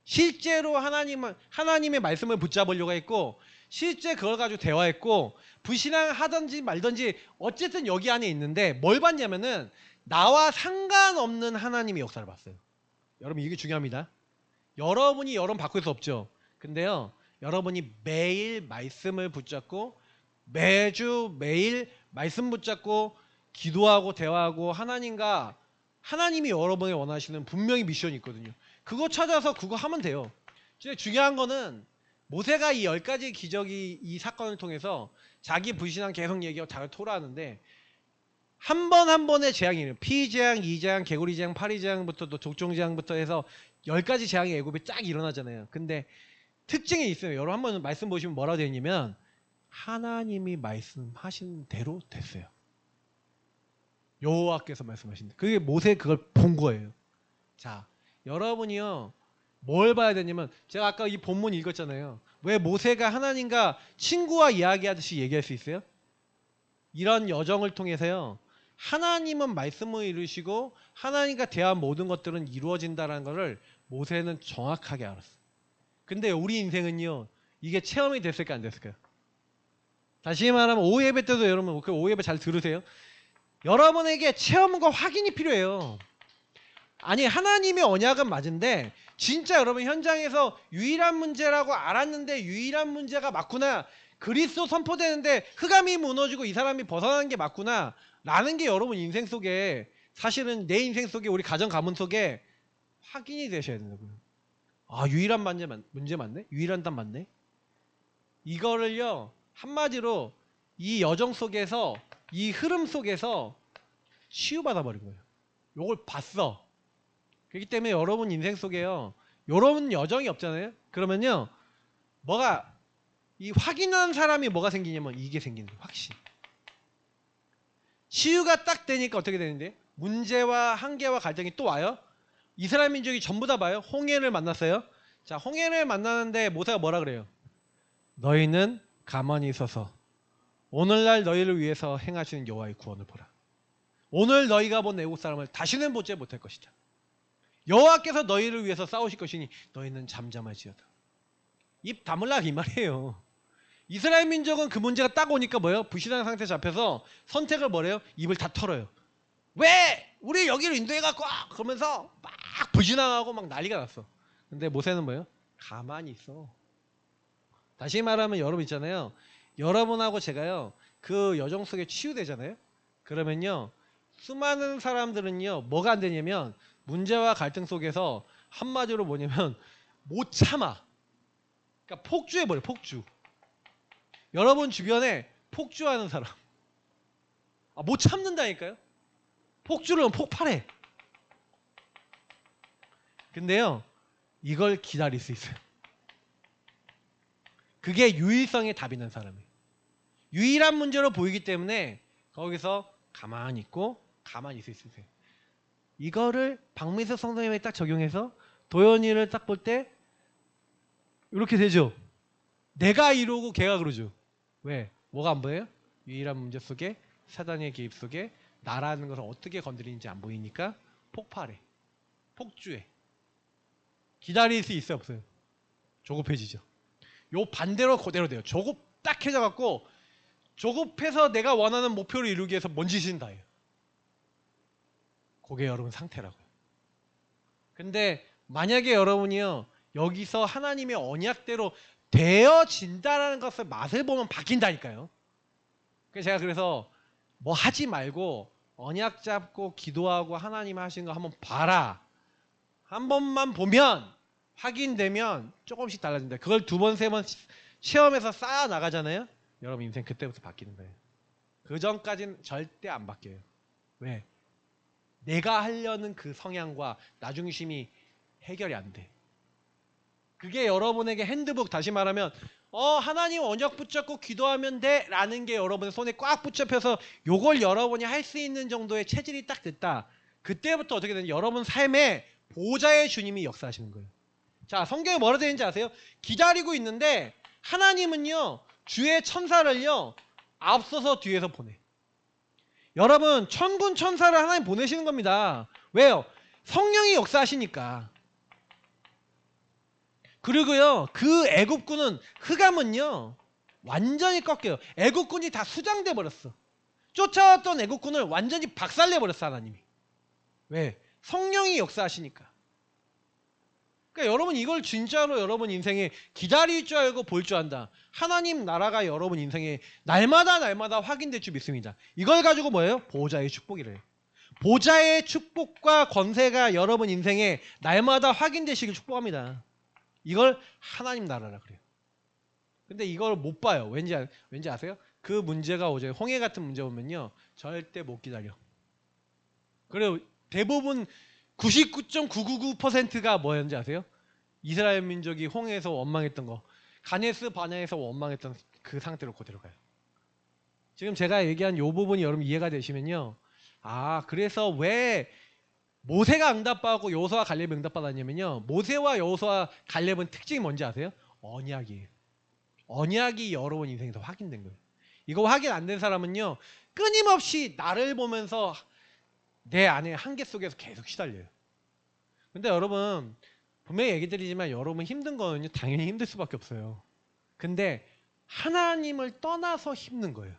실제로 하나님의 말씀을 붙잡으려고 했고, 실제 그걸 가지고 대화했고, 불신앙하든지 말든지 어쨌든 여기 안에 있는데 뭘 봤냐면은 나와 상관없는 하나님의 역사를 봤어요. 여러분 이게 중요합니다. 여러분이 여러분 바꿀 수 없죠. 근데요, 여러분이 매일 말씀을 붙잡고 매주 매일 말씀 붙잡고 기도하고 대화하고 하나님이 여러분이 원하시는 분명히 미션이 있거든요. 그거 찾아서 그거 하면 돼요. 진짜 중요한 거는 모세가 이 10가지 기적이 이 사건을 통해서 자기 불신앙 계속 얘기하고 자기를 토로하는데 한 번 한 번의 재앙이 있어요. 피재앙, 이재앙, 개구리 재앙, 파리 재앙부터 또 족종 재앙부터 해서 10가지 재앙의 애굽에 쫙 일어나잖아요. 근데 특징이 있어요. 여러분 한번 말씀 보시면 뭐라고 되어 있냐면 하나님이 말씀하신 대로 됐어요. 여호와께서 말씀하신 대로. 그게 모세 그걸 본 거예요. 자, 여러분이요. 뭘 봐야 되냐면 제가 아까 이 본문 읽었잖아요. 왜 모세가 하나님과 친구와 이야기하듯이 얘기할 수 있어요? 이런 여정을 통해서요. 하나님은 말씀을 이루시고 하나님과 대한 모든 것들은 이루어진다는 것을 모세는 정확하게 알았어. 근데 우리 인생은요. 이게 체험이 됐을까 안 됐을까요? 다시 말하면 오예배 때도 여러분 그 오예배 잘 들으세요. 여러분에게 체험과 확인이 필요해요. 아니 하나님의 언약은 맞은데 진짜 여러분 현장에서 유일한 문제라고 알았는데 유일한 문제가 맞구나. 그리스도 선포되는데 흑암이 무너지고 이 사람이 벗어나는 게 맞구나. 라는 게 여러분 인생 속에 사실은 내 인생 속에 우리 가정 가문 속에 확인이 되셔야 된다고요. 아 유일한 문제 맞네? 유일한 답 맞네? 이거를요 한마디로 이 여정 속에서 이 흐름 속에서 치유받아 버린 거예요. 요걸 봤어. 그렇기 때문에 여러분 인생 속에요 여러분 여정이 없잖아요. 그러면요 뭐가 이 확인한 사람이 뭐가 생기냐면 이게 생기는 거예요. 확신. 치유가 딱 되니까 어떻게 되는데 문제와 한계와 갈등이 또 와요. 이스라엘 민족이 전부 다 봐요. 홍해를 만났어요. 자 홍해를 만나는데 모세가 뭐라 그래요? 너희는 가만히 있어서 오늘날 너희를 위해서 행하시는 여호와의 구원을 보라. 오늘 너희가 본 애국 사람을 다시는 보지 못할 것이다. 여호와께서 너희를 위해서 싸우실 것이니 너희는 잠잠할지어다. 입 다물라 이 말이에요. 이스라엘 민족은 그 문제가 딱 오니까 뭐예요? 불신앙 상태 잡혀서 선택을 뭐래요? 입을 다 털어요. 왜? 우리 여기를 인도해갖고 그러면서 막 불신앙하고 막 난리가 났어. 근데 모세는 뭐예요? 가만히 있어. 다시 말하면 여러분 있잖아요. 여러분하고 제가요. 그 여정 속에 치유되잖아요. 그러면요. 수많은 사람들은요. 뭐가 안 되냐면 문제와 갈등 속에서 한마디로 뭐냐면 못 참아. 그러니까 폭주해버려. 폭주. 여러분 주변에 폭주하는 사람. 못 참는다니까요. 폭주를 하면 폭발해. 근데요. 이걸 기다릴 수 있어요. 그게 유일성의 답이 난 사람이에요. 유일한 문제로 보이기 때문에 거기서 가만히 있고 가만히 있을 수 있어요. 이거를 박민석 성도님에 딱 적용해서 도현이를 딱 볼 때 이렇게 되죠. 내가 이러고 걔가 그러죠. 왜? 뭐가 안 보여요? 유일한 문제 속에 사단의 개입 속에 나라는 것을 어떻게 건드리는지 안 보이니까 폭발해. 폭주해. 기다릴 수 있어요 없어요? 조급해지죠. 요 반대로 그대로 돼요. 조급딱해져 갖고 조급해서 내가 원하는 목표를 이루기 위해서 뭔 짓이든 다 해요. 그게 여러분 상태라고요. 근데 만약에 여러분이요 여기서 하나님의 언약대로 되어진다라는 것을 맛을 보면 바뀐다니까요. 그래서 뭐 하지 말고 언약 잡고 기도하고 하나님 하시는 거 한번 봐라. 한 번만 보면 확인되면 조금씩 달라진다. 그걸 두 번, 세 번 시험에서 쌓아 나가잖아요. 여러분 인생 그때부터 바뀌는 거예요. 그 전까지는 절대 안 바뀌어요. 왜? 내가 하려는 그 성향과 나중심이 해결이 안 돼. 그게 여러분에게 핸드북, 다시 말하면 하나님 언약 붙잡고 기도하면 돼 라는 게 여러분의 손에 꽉 붙잡혀서 요걸 여러분이 할 수 있는 정도의 체질이 딱 됐다. 그때부터 어떻게 되는지 여러분 삶에 보좌의 주님이 역사하시는 거예요. 자, 성경에 뭐라 되어 있는지 아세요? 기다리고 있는데 하나님은요 주의 천사를요 앞서서 뒤에서 보내. 여러분 천군 천사를 하나님 보내시는 겁니다. 왜요? 성령이 역사하시니까. 그리고요 그 애굽군은 흑암은요 완전히 꺾여요. 애굽군이 다 수장돼 버렸어. 쫓아왔던 애굽군을 완전히 박살내 버렸어 하나님이. 왜? 성령이 역사하시니까. 그러니까 여러분 이걸 진짜로 여러분 인생에 기다릴 줄 알고 볼 줄 안다. 하나님 나라가 여러분 인생에 날마다 확인될 줄 믿습니다. 이걸 가지고 뭐예요? 보좌의 축복이래요. 보좌의 축복과 권세가 여러분 인생에 날마다 확인되시길 축복합니다. 이걸 하나님 나라라 그래요. 근데 이걸 못 봐요. 왠지 아세요? 그 문제가 오죠. 홍해 같은 문제 오면요 절대 못 기다려. 그리고 대부분 99.999%가 뭐였는지 아세요? 이스라엘 민족이 홍해에서 원망했던 거, 가네스 바네에서 원망했던 그 상태로 그대로 가요. 지금 제가 얘기한 이 부분이 여러분 이해가 되시면요, 그래서 왜 모세가 응답받고 여호수아와 갈렙이 응답받았냐면요, 모세와 여호수아와 갈렙은 특징이 뭔지 아세요? 언약이에요. 언약이 여러분 인생에서 확인된 거예요. 이거 확인 안 된 사람은요 끊임없이 나를 보면서 내 안에 한계 속에서 계속 시달려요. 근데 여러분 분명히 얘기 드리지만 여러분 힘든 거는요 당연히 힘들 수밖에 없어요. 근데 하나님을 떠나서 힘든 거예요.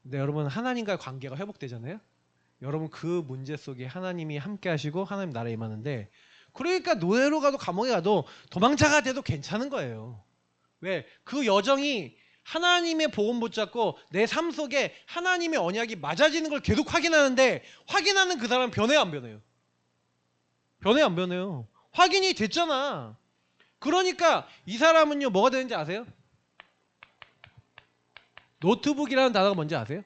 근데 여러분 하나님과의 관계가 회복되잖아요. 여러분 그 문제 속에 하나님이 함께 하시고 하나님 나라에 임하는데, 그러니까 노예로 가도 감옥에 가도 도망자가 돼도 괜찮은 거예요. 왜? 그 여정이 하나님의 복음 붙잡고 내 삶 속에 하나님의 언약이 맞아지는 걸 계속 확인하는데, 확인하는 그 사람은 변해요 안 변해요? 변해요 안 변해요? 확인이 됐잖아. 그러니까 이 사람은요 뭐가 되는지 아세요? 노트북이라는 단어가 뭔지 아세요?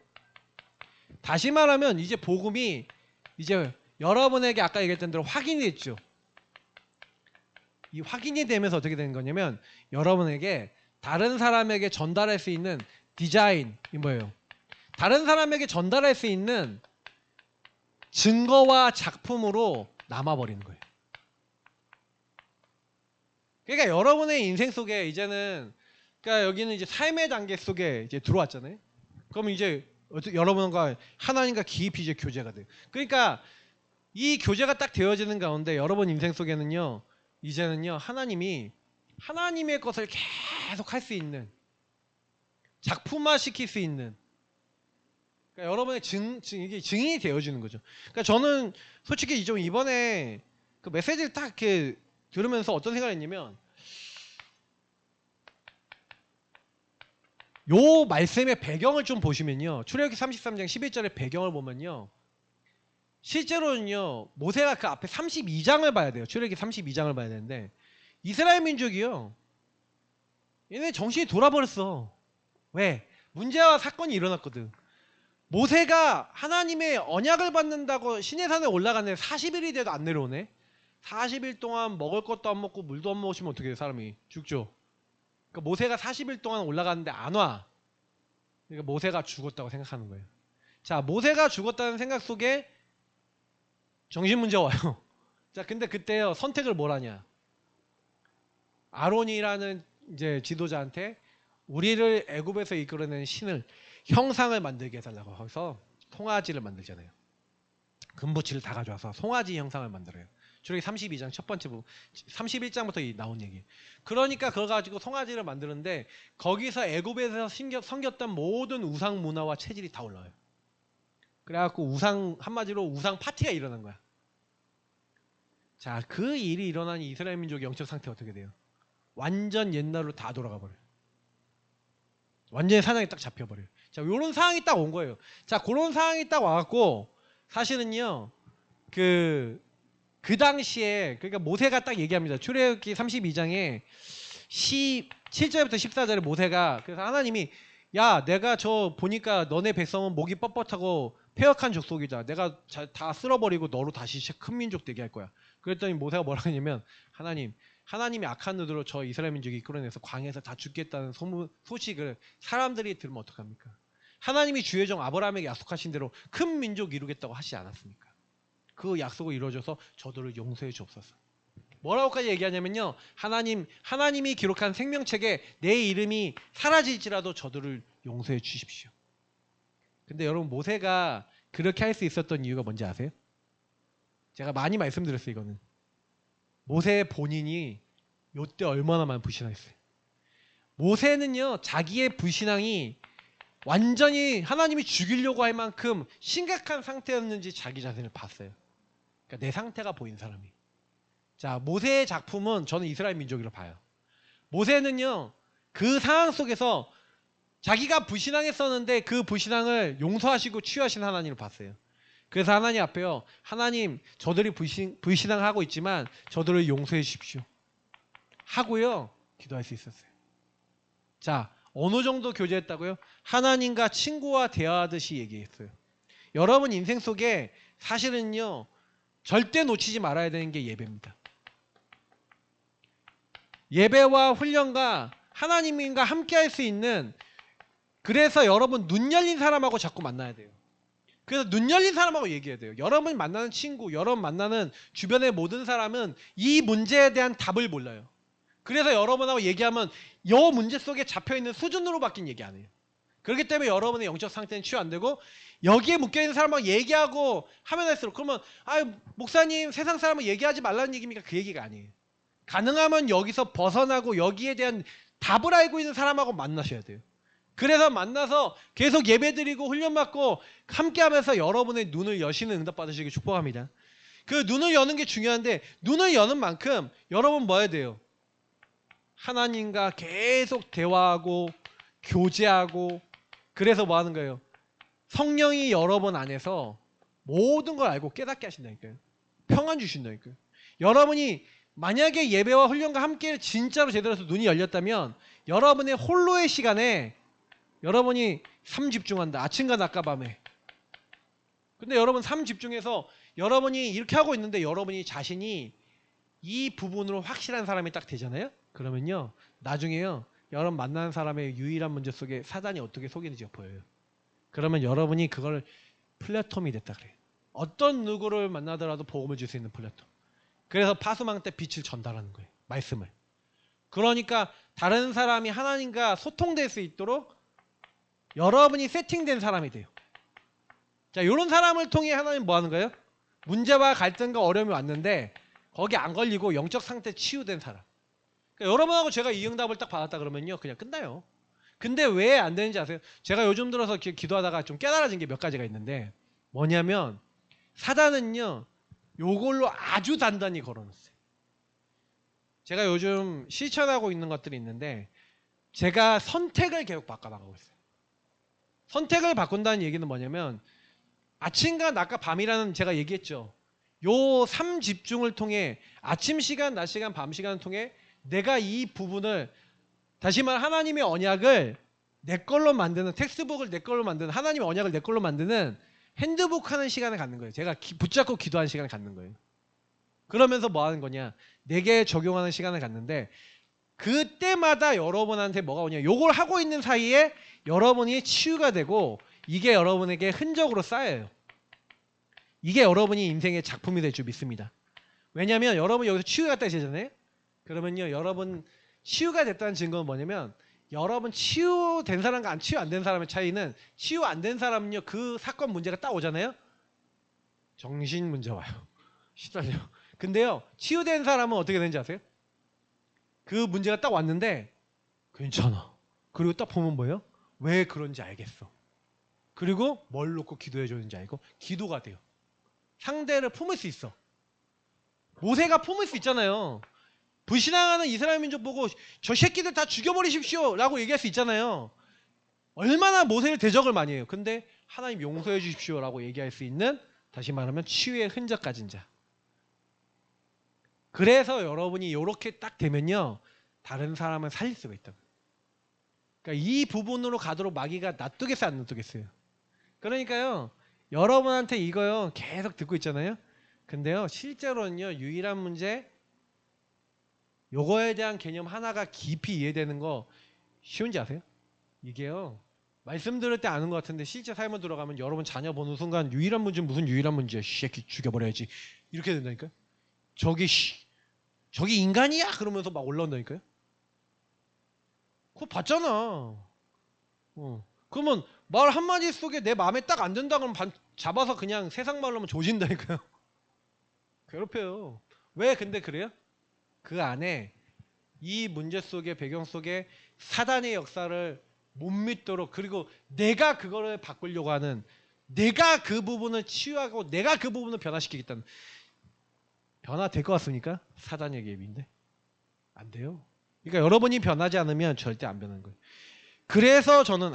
다시 말하면 이제 복음이 이제 여러분에게 아까 얘기했던 대로 확인이 됐죠. 이 확인이 되면서 어떻게 되는 거냐면 여러분에게 다른 사람에게 전달할 수 있는 디자인이 뭐예요? 다른 사람에게 전달할 수 있는 증거와 작품으로 남아버리는 거예요. 그러니까 여러분의 인생 속에 이제는, 그러니까 여기는 이제 삶의 단계 속에 이제 들어왔잖아요. 그럼 이제 여러분과 하나님과 깊이 이제 교제가 돼요. 그러니까 이 교제가 딱 되어지는 가운데 여러분 인생 속에는요, 이제는요 하나님이 하나님의 것을 계속 할 수 있는, 작품화 시킬 수 있는, 그러니까 여러분의 이게 증인이 되어지는 거죠. 그러니까 저는 솔직히 좀 이번에 그 메시지를 딱 이렇게 들으면서 어떤 생각을 했냐면, 요 말씀의 배경을 좀 보시면요, 출애굽기 33장 11절의 배경을 보면요, 실제로는요 모세가 그 앞에 32장을 봐야 돼요. 출애굽기 32장을 봐야 되는데 이스라엘 민족이요, 얘네 정신이 돌아버렸어. 왜? 문제와 사건이 일어났거든. 모세가 하나님의 언약을 받는다고 시내산에 올라갔는데 40일이 돼도 안 내려오네. 40일 동안 먹을 것도 안 먹고 물도 안 먹으시면 어떻게 해요? 사람이 죽죠. 그러니까 모세가 40일 동안 올라갔는데 안 와. 그러니까 모세가 죽었다고 생각하는 거예요. 자, 모세가 죽었다는 생각 속에 정신 문제 와요. 자, 근데 그때요 선택을 뭘 하냐? 아론이라는 이제 지도자한테 우리를 애굽에서 이끌어낸 신을, 형상을 만들게 해달라고 해서 송아지를 만들잖아요. 금붙이를 다 가져와서 송아지 형상을 만들어요. 출애굽기 32장 첫 번째 부분, 31장부터 나온 얘기. 그러니까 그거 가지고 송아지를 만드는데 거기서 애굽에서 섬겼던 모든 우상 문화와 체질이 다 올라와요. 그래갖고 우상, 한마디로 우상 파티가 일어난 거야. 자, 그 일이 일어난 이스라엘 민족의 영적 상태가 어떻게 돼요? 완전 옛날로 다 돌아가 버려요. 완전히 사냥이 딱 잡혀버려요. 자, 요런 상황이 딱 온 거예요. 자, 그런 상황이 딱 와갖고 사실은요, 그 당시에, 그러니까 모세가 딱 얘기합니다. 출애굽기 32장에 17절부터 14절에 모세가, 그래서 하나님이, 야, 내가 저 보니까 너네 백성은 목이 뻣뻣하고 패역한 족속이다. 내가 다 쓸어버리고 너로 다시 큰 민족 되게 할 거야. 그랬더니 모세가 뭐라 하냐면, 하나님이 악한 의도로 저 이스라엘 민족이 이끌어내서 광야에서 다 죽겠다는 소식을 사람들이 들으면 어떡합니까? 하나님이 주의 종 아브라함에게 약속하신 대로 큰 민족 이루겠다고 하시지 않았습니까? 그 약속을 이루어줘서 저들을 용서해 주옵소서. 뭐라고까지 얘기하냐면요, 하나님이 기록한 생명책에 내 이름이 사라질지라도 저들을 용서해 주십시오. 근데 여러분, 모세가 그렇게 할 수 있었던 이유가 뭔지 아세요? 제가 많이 말씀드렸어요. 이거는 모세 본인이 요때 얼마나 많이 불신앙했어요. 모세는요, 자기의 불신앙이 완전히 하나님이 죽이려고 할 만큼 심각한 상태였는지 자기 자신을 봤어요. 그러니까 내 상태가 보인 사람이. 자, 모세의 작품은 저는 이스라엘 민족이라고 봐요. 모세는요, 그 상황 속에서 자기가 불신앙했었는데 그 불신앙을 용서하시고 치유하신 하나님을 봤어요. 그래서 하나님 앞에요, 하나님, 저들이 불신앙하고 있지만 저들을 용서해 주십시오 하고요, 기도할 수 있었어요. 자, 어느 정도 교제했다고요? 하나님과 친구와 대화하듯이 얘기했어요. 여러분 인생 속에 사실은요, 절대 놓치지 말아야 되는 게 예배입니다. 예배와 훈련과 하나님과 함께 할 수 있는, 그래서 여러분 눈 열린 사람하고 자꾸 만나야 돼요. 그래서 눈 열린 사람하고 얘기해야 돼요. 여러분 만나는 친구, 여러분 만나는 주변의 모든 사람은 이 문제에 대한 답을 몰라요. 그래서 여러분하고 얘기하면 이 문제 속에 잡혀있는 수준으로 바뀐 얘기 안 해요. 그렇기 때문에 여러분의 영적 상태는 치유 안 되고, 여기에 묶여있는 사람하고 얘기하고 하면 할수록, 그러면 목사님 세상 사람은 얘기하지 말라는 얘기입니까? 그 얘기가 아니에요. 가능하면 여기서 벗어나고 여기에 대한 답을 알고 있는 사람하고 만나셔야 돼요. 그래서 만나서 계속 예배드리고 훈련받고 함께하면서 여러분의 눈을 여시는 응답 받으시길 축복합니다. 그 눈을 여는 게 중요한데, 눈을 여는 만큼 여러분 뭐 해야 돼요? 하나님과 계속 대화하고 교제하고, 그래서 뭐 하는 거예요? 성령이 여러분 안에서 모든 걸 알고 깨닫게 하신다니까요. 평안 주신다니까요. 여러분이 만약에 예배와 훈련과 함께 진짜로 제대로 해서 눈이 열렸다면, 여러분의 홀로의 시간에 여러분이 삶 집중한다. 아침과 낮과 밤에. 근데 여러분 삶 집중해서 여러분이 이렇게 하고 있는데 여러분이 자신이 이 부분으로 확실한 사람이 딱 되잖아요. 그러면요, 나중에요, 여러분 만나는 사람의 유일한 문제 속에 사단이 어떻게 속이는지 보여요. 그러면 여러분이 그걸 플랫폼이 됐다 그래요. 어떤 누구를 만나더라도 복음을 줄 수 있는 플랫폼. 그래서 파수망 때 빛을 전달하는 거예요. 말씀을. 그러니까 다른 사람이 하나님과 소통될 수 있도록 여러분이 세팅된 사람이 돼요. 자, 이런 사람을 통해 하나님 뭐 하는 거예요? 문제와 갈등과 어려움이 왔는데 거기 안 걸리고 영적 상태 치유된 사람. 그러니까 여러분하고 제가 이 응답을 딱 받았다 그러면요, 그냥 끝나요. 근데 왜 안 되는지 아세요? 제가 요즘 들어서 기도하다가 좀 깨달아진 게 몇 가지가 있는데, 뭐냐면 사단은요, 요걸로 아주 단단히 걸어놨어요. 제가 요즘 실천하고 있는 것들이 있는데, 제가 선택을 계속 바꿔나가고 있어요. 선택을 바꾼다는 얘기는 뭐냐면, 아침과 낮과 밤이라는, 제가 얘기했죠. 요 3집중을 통해 아침 시간, 낮 시간, 밤 시간을 통해 내가 이 부분을, 다시 말 하나님의 언약을 내 걸로 만드는, 텍스트북을 내 걸로 만드는, 하나님의 언약을 내 걸로 만드는 핸드북 하는 시간을 갖는 거예요. 제가 붙잡고 기도하는 시간을 갖는 거예요. 그러면서 뭐 하는 거냐, 내게 적용하는 시간을 갖는데, 그때마다 여러분한테 뭐가 오냐, 요걸 하고 있는 사이에 여러분이 치유가 되고 이게 여러분에게 흔적으로 쌓여요. 이게 여러분이 인생의 작품이 될 줄 믿습니다. 왜냐하면 여러분 여기서 치유가 되시잖아요. 그러면요, 여러분 치유가 됐다는 증거는 뭐냐면, 여러분 치유된 사람과 치유 안 된 사람의 차이는, 치유 안 된 사람은요, 그 사건 문제가 딱 오잖아요, 정신 문제 와요. 시달려. 근데요, 치유된 사람은 어떻게 되는지 아세요? 그 문제가 딱 왔는데 괜찮아. 그리고 딱 보면 뭐예요? 왜 그런지 알겠어. 그리고 뭘 놓고 기도해 줬는지 알고 기도가 돼요. 상대를 품을 수 있어. 모세가 품을 수 있잖아요. 불신앙하는 이스라엘 민족 보고 저 새끼들 다 죽여버리십시오 라고 얘기할 수 있잖아요. 얼마나 모세를 대적을 많이 해요. 근데 하나님 용서해 주십시오 라고 얘기할 수 있는, 다시 말하면 치유의 흔적 가진 자. 그래서 여러분이 이렇게 딱 되면요, 다른 사람을 살릴 수가 있다고. 그러니까 이 부분으로 가도록 마귀가 놔두겠어요, 안 놔두겠어요? 그러니까요, 여러분한테 이거요 계속 듣고 있잖아요. 근데요, 실제로는요, 유일한 문제, 요거에 대한 개념 하나가 깊이 이해되는 거 쉬운지 아세요? 이게요, 말씀 들을 때 아는 것 같은데 실제 삶을 들어가면 여러분 자녀 보는 순간 유일한 문제는 무슨 유일한 문제야, 새끼 죽여버려야지, 이렇게 된다니까요. 저기 인간이야? 그러면서 막 올라온다니까요. 그거 봤잖아. 그러면 말 한마디 속에 내 마음에 딱 안 든다 그러면 잡아서 그냥 세상 말로 하면 조진다니까요. 괴롭혀요. 왜 근데 그래요? 그 안에 이 문제 속에, 배경 속에 사단의 역사를 못 믿도록, 그리고 내가 그거를 바꾸려고 하는, 내가 그 부분을 치유하고 내가 그 부분을 변화시키겠다는, 변화될 것 같습니까? 사단의 계획인데 안 돼요. 그러니까 여러분이 변하지 않으면 절대 안 변하는 거예요. 그래서 저는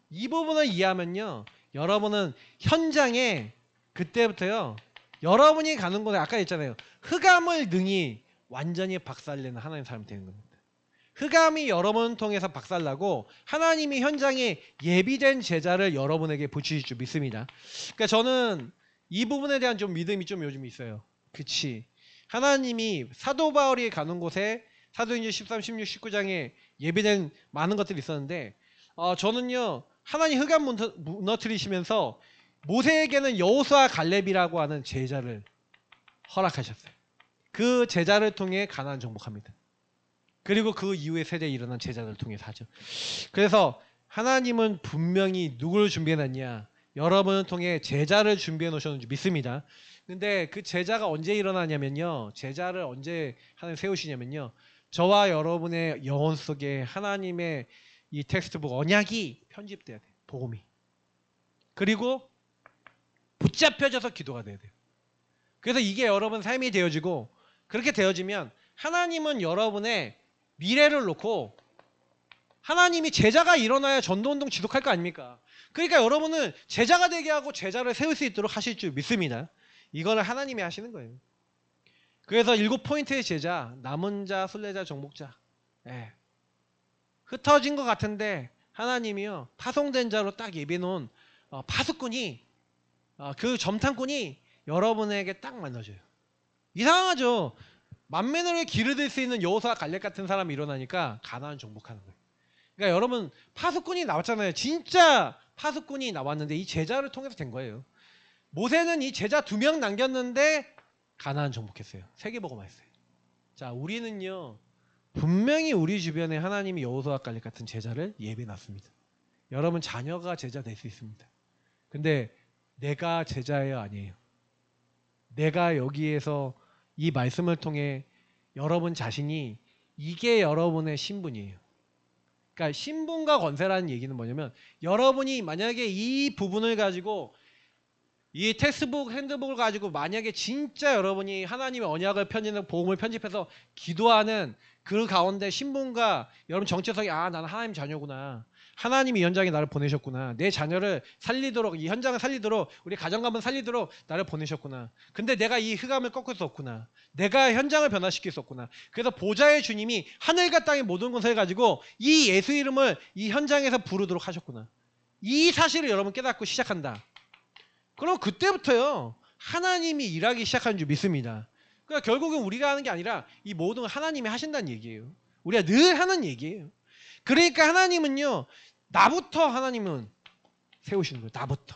이 부분을 이해하면요, 여러분은 현장에 그때부터요, 여러분이 가는 곳에 아까 했잖아요, 흑암을 능히 완전히 박살내는 하나님의 사람이 되는 겁니다. 흑암이 여러분을 통해서 박살나고 하나님이 현장에 예비된 제자를 여러분에게 붙이실 줄 믿습니다. 그러니까 저는 이 부분에 대한 좀 믿음이 좀 요즘 있어요. 그치, 하나님이 사도 바울이 가는 곳에 사도행전 13, 16, 19장에 예비된 많은 것들이 있었는데, 저는요, 하나님 흑암 무너뜨리시면서 모세에게는 여호수아 갈렙이라고 하는 제자를 허락하셨어요. 그 제자를 통해 가나안 정복합니다. 그리고 그 이후의 세대에 일어난 제자들을 통해서 하죠. 그래서 하나님은 분명히 누구를 준비해놨냐, 여러분을 통해 제자를 준비해 놓으셨는지 믿습니다. 근데 그 제자가 언제 일어나냐면요, 제자를 언제 하나님 세우시냐면요, 저와 여러분의 영혼 속에 하나님의 이 텍스트북 언약이 편집돼야 돼요. 복음이. 그리고 붙잡혀져서 기도가 돼야 돼요. 그래서 이게 여러분 삶이 되어지고, 그렇게 되어지면 하나님은 여러분의 미래를 놓고, 하나님이 제자가 일어나야 전도운동 지속할 거 아닙니까? 그러니까 여러분은 제자가 되게 하고 제자를 세울 수 있도록 하실 줄 믿습니다. 이거는 하나님이 하시는 거예요. 그래서 7포인트의 제자, 남은 자, 순례자, 정복자. 흩어진 것 같은데 하나님이요, 파송된 자로 딱 예비해놓은 파수꾼이, 그 점탕꾼이 여러분에게 딱 만나줘요. 이상하죠? 만면을 기르들 수 있는 여호수아 갈렙 같은 사람이 일어나니까 가나안 정복하는 거예요. 그러니까 여러분, 파수꾼이 나왔잖아요. 진짜 파수꾼이 나왔는데 이 제자를 통해서 된 거예요. 모세는 이 제자 2명 남겼는데 가나안 정복했어요. 세계복음 했어요. 자, 우리는요, 분명히 우리 주변에 하나님이 여호수아 갈렙 같은 제자를 예배놨습니다. 여러분 자녀가 제자 될 수 있습니다. 근데 내가 제자예요, 아니에요? 내가 여기에서 이 말씀을 통해 여러분 자신이, 이게 여러분의 신분이에요. 그러니까 신분과 권세라는 얘기는 뭐냐면, 여러분이 만약에 이 부분을 가지고, 이 텍스트북, 핸드북을 가지고 만약에 진짜 여러분이 하나님의 언약을 편집하고 복음을 편집해서 기도하는 그 가운데 신분과 여러분 정체성이, 나는 하나님 자녀구나, 하나님이 이 현장에 나를 보내셨구나, 내 자녀를 살리도록, 이 현장을 살리도록, 우리 가정가문 살리도록 나를 보내셨구나, 근데 내가 이 흑암을 꺾을 수 없구나, 내가 현장을 변화시킬 수 없구나, 그래서 보좌의 주님이 하늘과 땅의 모든 것을 가지고 이 예수 이름을 이 현장에서 부르도록 하셨구나, 이 사실을 여러분 깨닫고 시작한다. 그럼 그때부터요, 하나님이 일하기 시작하는 줄 믿습니다. 그러니까 결국은 우리가 하는 게 아니라 이 모든 걸 하나님이 하신다는 얘기예요. 우리가 늘 하는 얘기예요. 그러니까 하나님은요, 나부터 하나님은 세우시는 거예요. 나부터.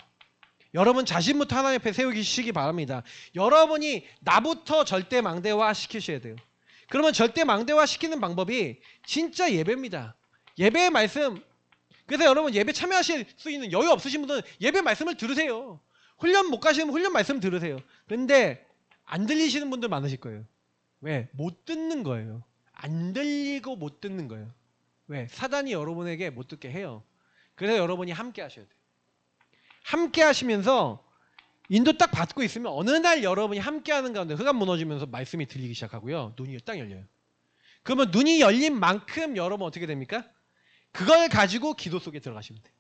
여러분 자신부터 하나님 앞에 세우시기 바랍니다. 여러분이 나부터 절대망대화 시키셔야 돼요. 그러면 절대망대화 시키는 방법이 진짜 예배입니다. 예배의 말씀. 그래서 여러분 예배 참여하실 수 있는 여유 없으신 분들은 예배 말씀을 들으세요. 훈련 못 가시면 훈련 말씀 들으세요. 근데 안 들리시는 분들 많으실 거예요. 왜? 못 듣는 거예요. 안 들리고 못 듣는 거예요. 왜? 사단이 여러분에게 못 듣게 해요. 그래서 여러분이 함께 하셔야 돼요. 함께 하시면서 인도 딱 받고 있으면 어느 날 여러분이 함께 하는 가운데 흑암 무너지면서 말씀이 들리기 시작하고요. 눈이 딱 열려요. 그러면 눈이 열린 만큼 여러분 어떻게 됩니까? 그걸 가지고 기도 속에 들어가시면 돼요.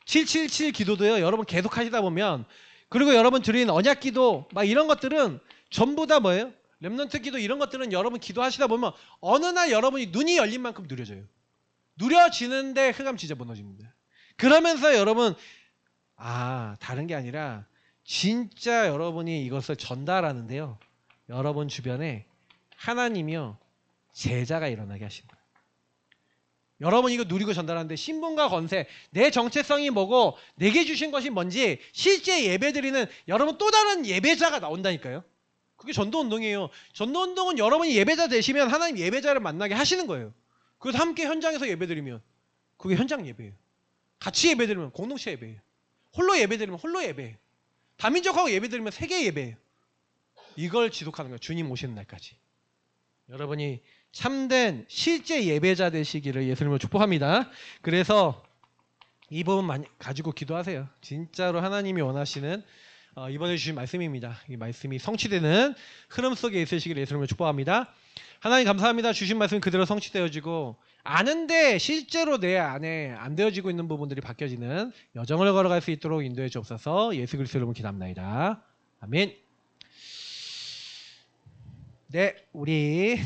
777 기도도요. 여러분 계속 하시다 보면, 그리고 여러분 드린 언약 기도 막 이런 것들은 전부 다 뭐예요? 렘넌트 기도 이런 것들은 여러분 기도하시다 보면 어느 날 여러분이 눈이 열린 만큼 누려져요. 누려지는데 흑암 진짜 무너집니다. 그러면서 여러분 다른 게 아니라 진짜 여러분이 이것을 전달하는데요. 여러분 주변에 하나님이요 제자가 일어나게 하신다. 여러분 이거 누리고 전달하는데 신분과 권세, 내 정체성이 뭐고 내게 주신 것이 뭔지 실제 예배드리는 여러분 또 다른 예배자가 나온다니까요. 그게 전도운동이에요. 전도운동은 여러분이 예배자 되시면 하나님 예배자를 만나게 하시는 거예요. 그래서 함께 현장에서 예배드리면 그게 현장 예배예요. 같이 예배드리면 공동체 예배예요. 홀로 예배드리면 홀로 예배예요. 다민족하고 예배드리면 세계 예배예요. 이걸 지속하는 거예요. 주님 오시는 날까지. 여러분이 참된 실제 예배자 되시기를 예수님으로 축복합니다. 그래서 이 부분 많이 가지고 기도하세요. 진짜로 하나님이 원하시는 이번에 주신 말씀입니다. 이 말씀이 성취되는 흐름 속에 있으시기를 예수님으로 축복합니다. 하나님 감사합니다. 주신 말씀 그대로 성취되어지고 아는데 실제로 내 안에 안 되어지고 있는 부분들이 바뀌어지는 여정을 걸어갈 수 있도록 인도해 주옵소서. 예수 그리스도 이름으로 기도합니다. 아멘. 네, 우리